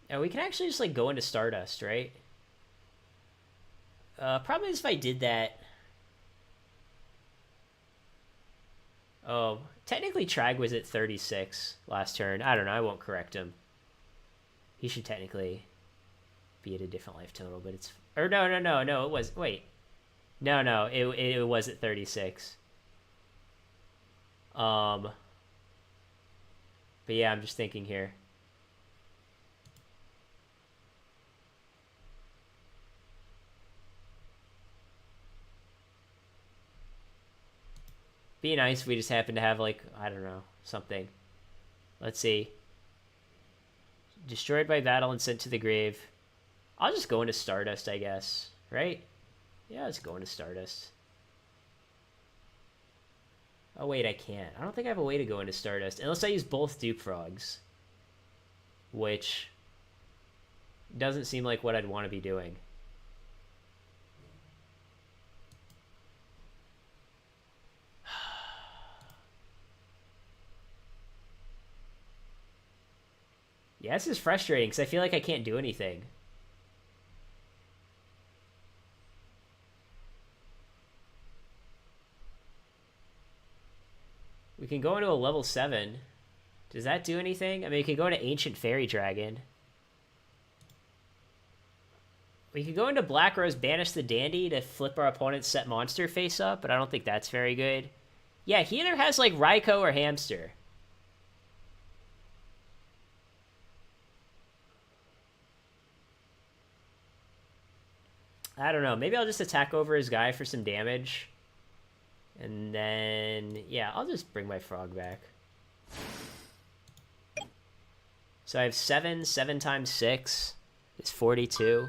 A: And we can actually just, like, go into Stardust, right? Probably if I did that... Oh, technically Trag was at 36 last turn. I don't know, I won't correct him. He should technically be at a different life total, but it's... Or no, it was... Wait. No, it was at 36. But yeah, I'm just thinking here. Be nice if we just happen to have, like, I don't know, something. Let's see. Destroyed by battle and sent to the grave. I'll just go into Stardust, I guess. Right? Yeah, let's go into Stardust. Oh, wait, I can't. I don't think I have a way to go into Stardust. Unless I use both Dupe Frogs. Which doesn't seem like what I'd want to be doing. Yeah, this is frustrating because I feel like I can't do anything. We can go into a level 7. Does that do anything? I mean, we can go into Ancient Fairy Dragon. We could go into Black Rose, banish the Dandy to flip our opponent's set monster face up, but I don't think that's very good. Yeah, he either has, like, Raikou or Hamster. I don't know. Maybe I'll just attack over his guy for some damage. And then, yeah, I'll just bring my frog back. So I have 7. 7 times 6 is 42.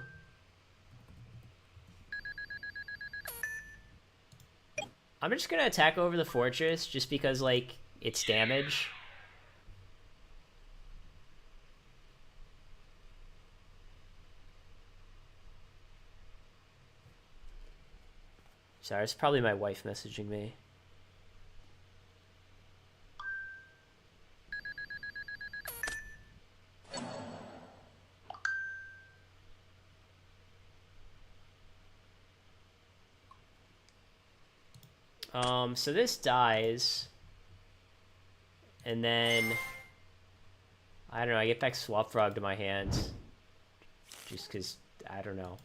A: I'm just going to attack over the fortress just because, like, it's damage. Sorry, it's probably my wife messaging me. So this dies. And then... I don't know, I get back Swap Frog to my hands. Just because, I don't know.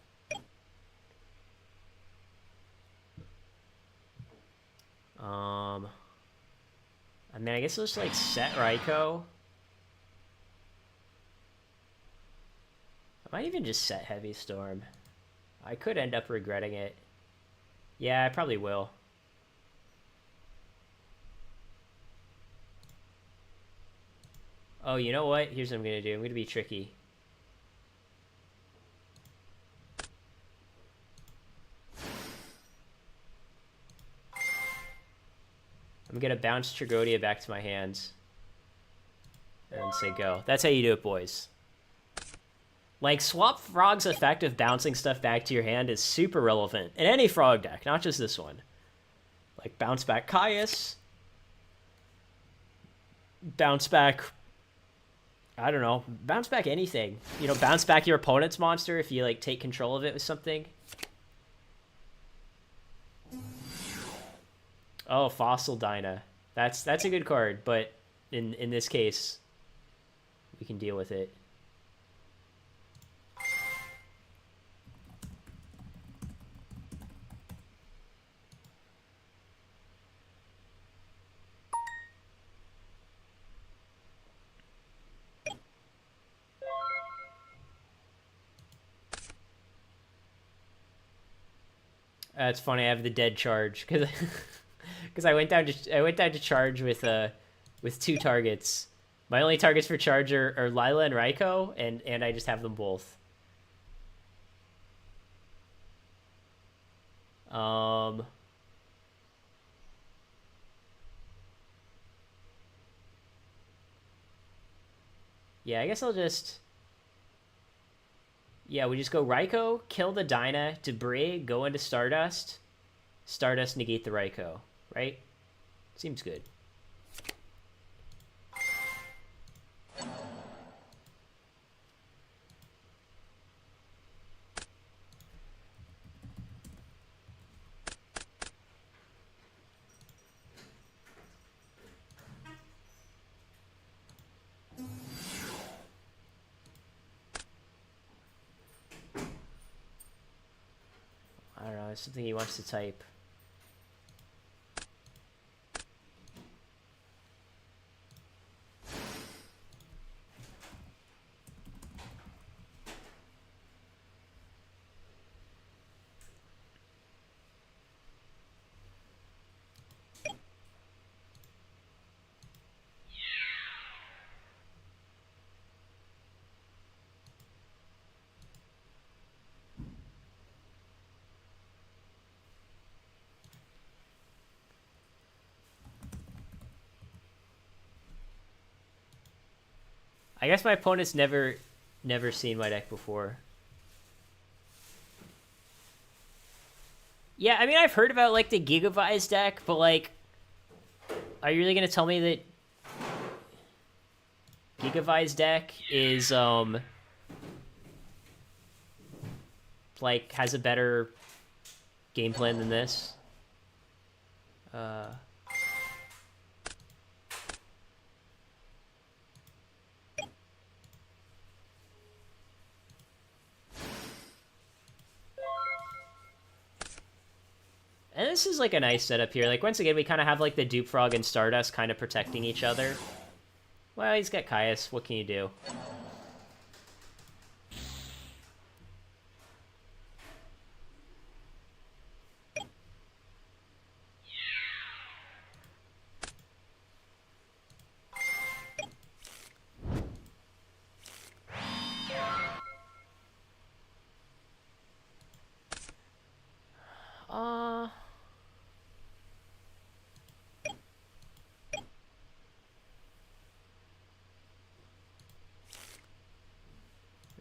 A: I mean, I guess I'll just, like, set Raikou. I might even just set Heavy Storm. I could end up regretting it. Yeah, I probably will. Oh, you know what? Here's what I'm going to do. I'm going to be tricky. I'm going to bounce Tragodia back to my hands. And say go. That's how you do it, boys. Like, Swap Frog's effect of bouncing stuff back to your hand is super relevant. In any Frog deck, not just this one. Like, bounce back Caius. Bounce back... I don't know. Bounce back anything. You know, bounce back your opponent's monster if you, like, take control of it with something. Oh, Fossil Dyna. That's a good card, but in this case, we can deal with it. It's funny. I have the dead charge because I went down to charge with 2 targets. My only targets for charge are Lila and Raikou, and I just have them both. Yeah, I guess I'll just... Yeah, we just go Raikou, kill the Dyna, Debris, go into Stardust. Stardust, negate the Raikou, right? Seems good. Something he wants to type. I guess my opponent's never seen my deck before. Yeah, I mean, I've heard about, like, the Gigavise deck, but, like, are you really going to tell me that Gigavise deck is, like, has a better game plan than this? And this is, like, a nice setup here. Like, once again, we kind of have, like, the Dupe Frog and Stardust kind of protecting each other. Well, he's got Caius. What can you do?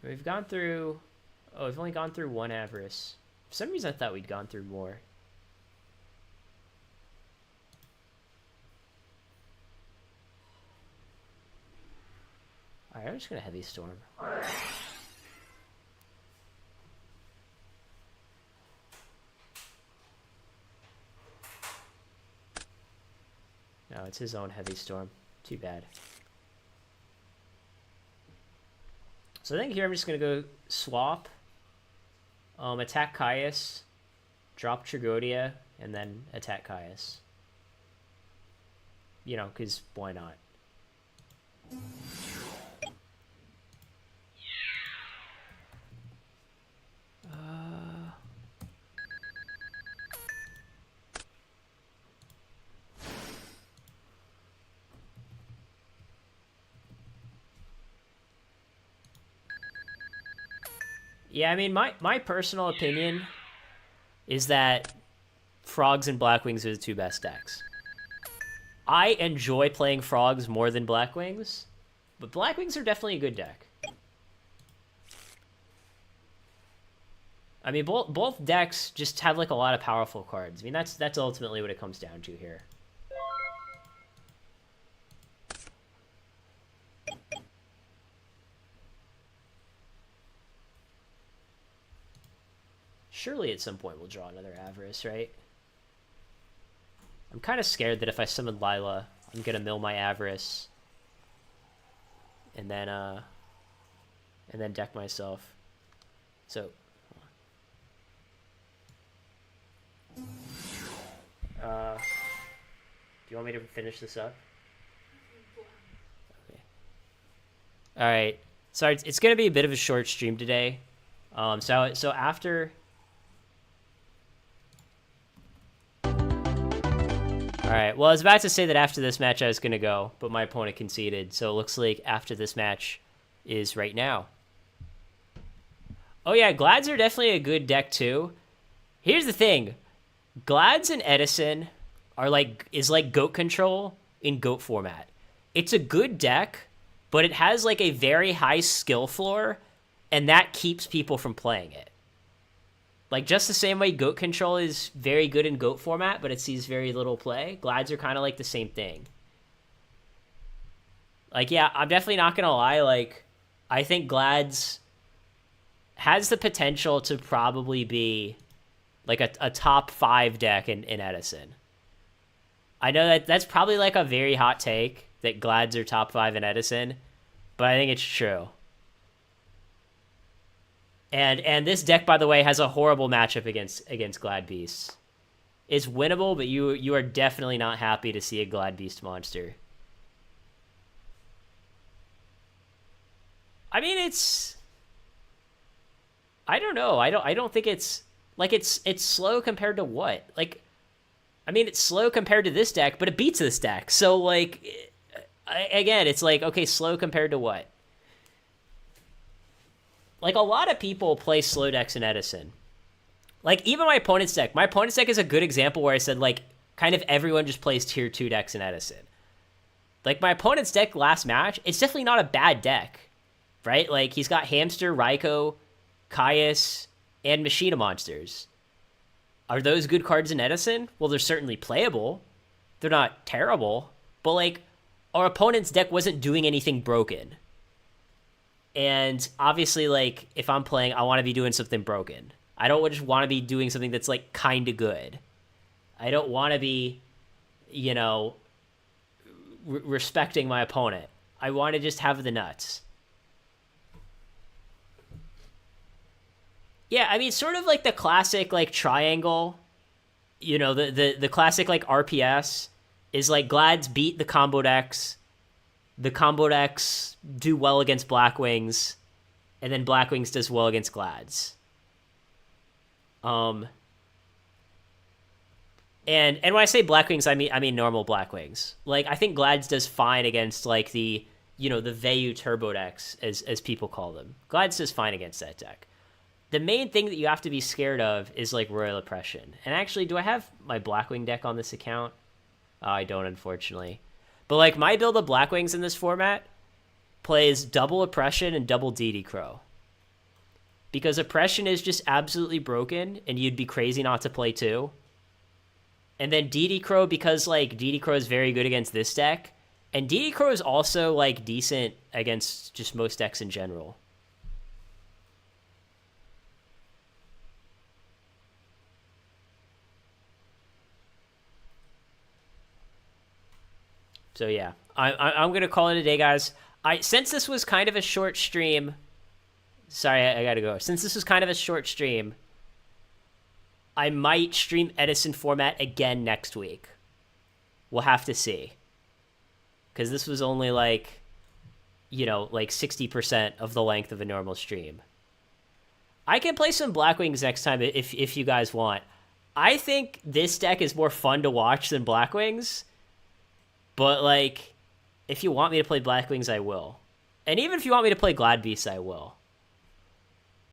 A: We've gone through... Oh, we've only gone through one Avarice. For some reason, I thought we'd gone through more. Alright, I'm just gonna Heavy Storm. No, it's his own Heavy Storm. Too bad. So I think here I'm just going to go swap, attack Caius, drop Tragodia, and then attack Caius. You know, because why not? Yeah, I mean, my personal opinion is that Frogs and Blackwings are the two best decks. I enjoy playing Frogs more than Blackwings, but Blackwings are definitely a good deck. I mean, both decks just have, like, a lot of powerful cards. I mean, that's ultimately what it comes down to here. Surely at some point we'll draw another Avarice, right? I'm kind of scared that if I summon Lila, I'm gonna mill my Avarice, and then deck myself. So, do you want me to finish this up? Okay. All right. Sorry, it's gonna be a bit of a short stream today. So after. Alright, well, I was about to say that after this match I was going to go, but my opponent conceded, so it looks like after this match is right now. Oh yeah, Glads are definitely a good deck too. Here's the thing. Glads and Edison is like Goat Control in Goat format. It's a good deck, but it has like a very high skill floor, and that keeps people from playing it. Like, just the same way Goat Control is very good in Goat format, but it sees very little play, Glads are kind of like the same thing. Like, yeah, I'm definitely not going to lie. Like, I think Glads has the potential to probably be, like, a top 5 deck in Edison. I know that's probably, like, a very hot take, that Glads are top 5 in Edison, but I think it's true. And this deck, by the way, has a horrible matchup against Glad Beasts. It's winnable, but you are definitely not happy to see a Glad Beast monster. I mean, I don't know. I don't think it's like it's slow compared to what? Like, I mean, it's slow compared to this deck, but it beats this deck. So like, again, it's like, okay, slow compared to what? Like, a lot of people play slow decks in Edison. Like, even my opponent's deck. My opponent's deck is a good example where I said, like, kind of everyone just plays tier 2 decks in Edison. Like, my opponent's deck last match, it's definitely not a bad deck, right? Like, he's got Hamster, Raikou, Caius, and Machina monsters. Are those good cards in Edison? Well, they're certainly playable. They're not terrible. But, like, our opponent's deck wasn't doing anything broken. And obviously, like, if I'm playing, I want to be doing something broken. I don't just want to be doing something that's, like, kind of good. I don't want to be, you know, respecting my opponent. I want to just have the nuts. Yeah, I mean, sort of like the classic, like, triangle, you know, the classic, like, RPS is, like, Glads beat the combo decks. The combo decks do well against Blackwings, and then Blackwings does well against Glads. And when I say Blackwings, I mean normal Blackwings. Like, I think Glads does fine against, like, the, you know, the Vayu turbo decks, as people call them. Glads does fine against that deck. The main thing that you have to be scared of is, like, Royal Oppression. And actually, do I have my Blackwing deck on this account? Oh, I don't, unfortunately. But, like, my build of Blackwings in this format plays double Oppression and double DD Crow. Because Oppression is just absolutely broken, and you'd be crazy not to play two. And then DD Crow, because, like, DD Crow is very good against this deck. And DD Crow is also, like, decent against just most decks in general. So yeah, I'm gonna call it a day, guys. Since this was kind of a short stream, sorry, I gotta go. Since this was kind of a short stream, I might stream Edison Format again next week. We'll have to see, because this was only, like, you know, like 60% of the length of a normal stream. I can play some Blackwings next time if you guys want. I think this deck is more fun to watch than Blackwings. But, like, if you want me to play Blackwings, I will. And even if you want me to play Glad Beasts, I will.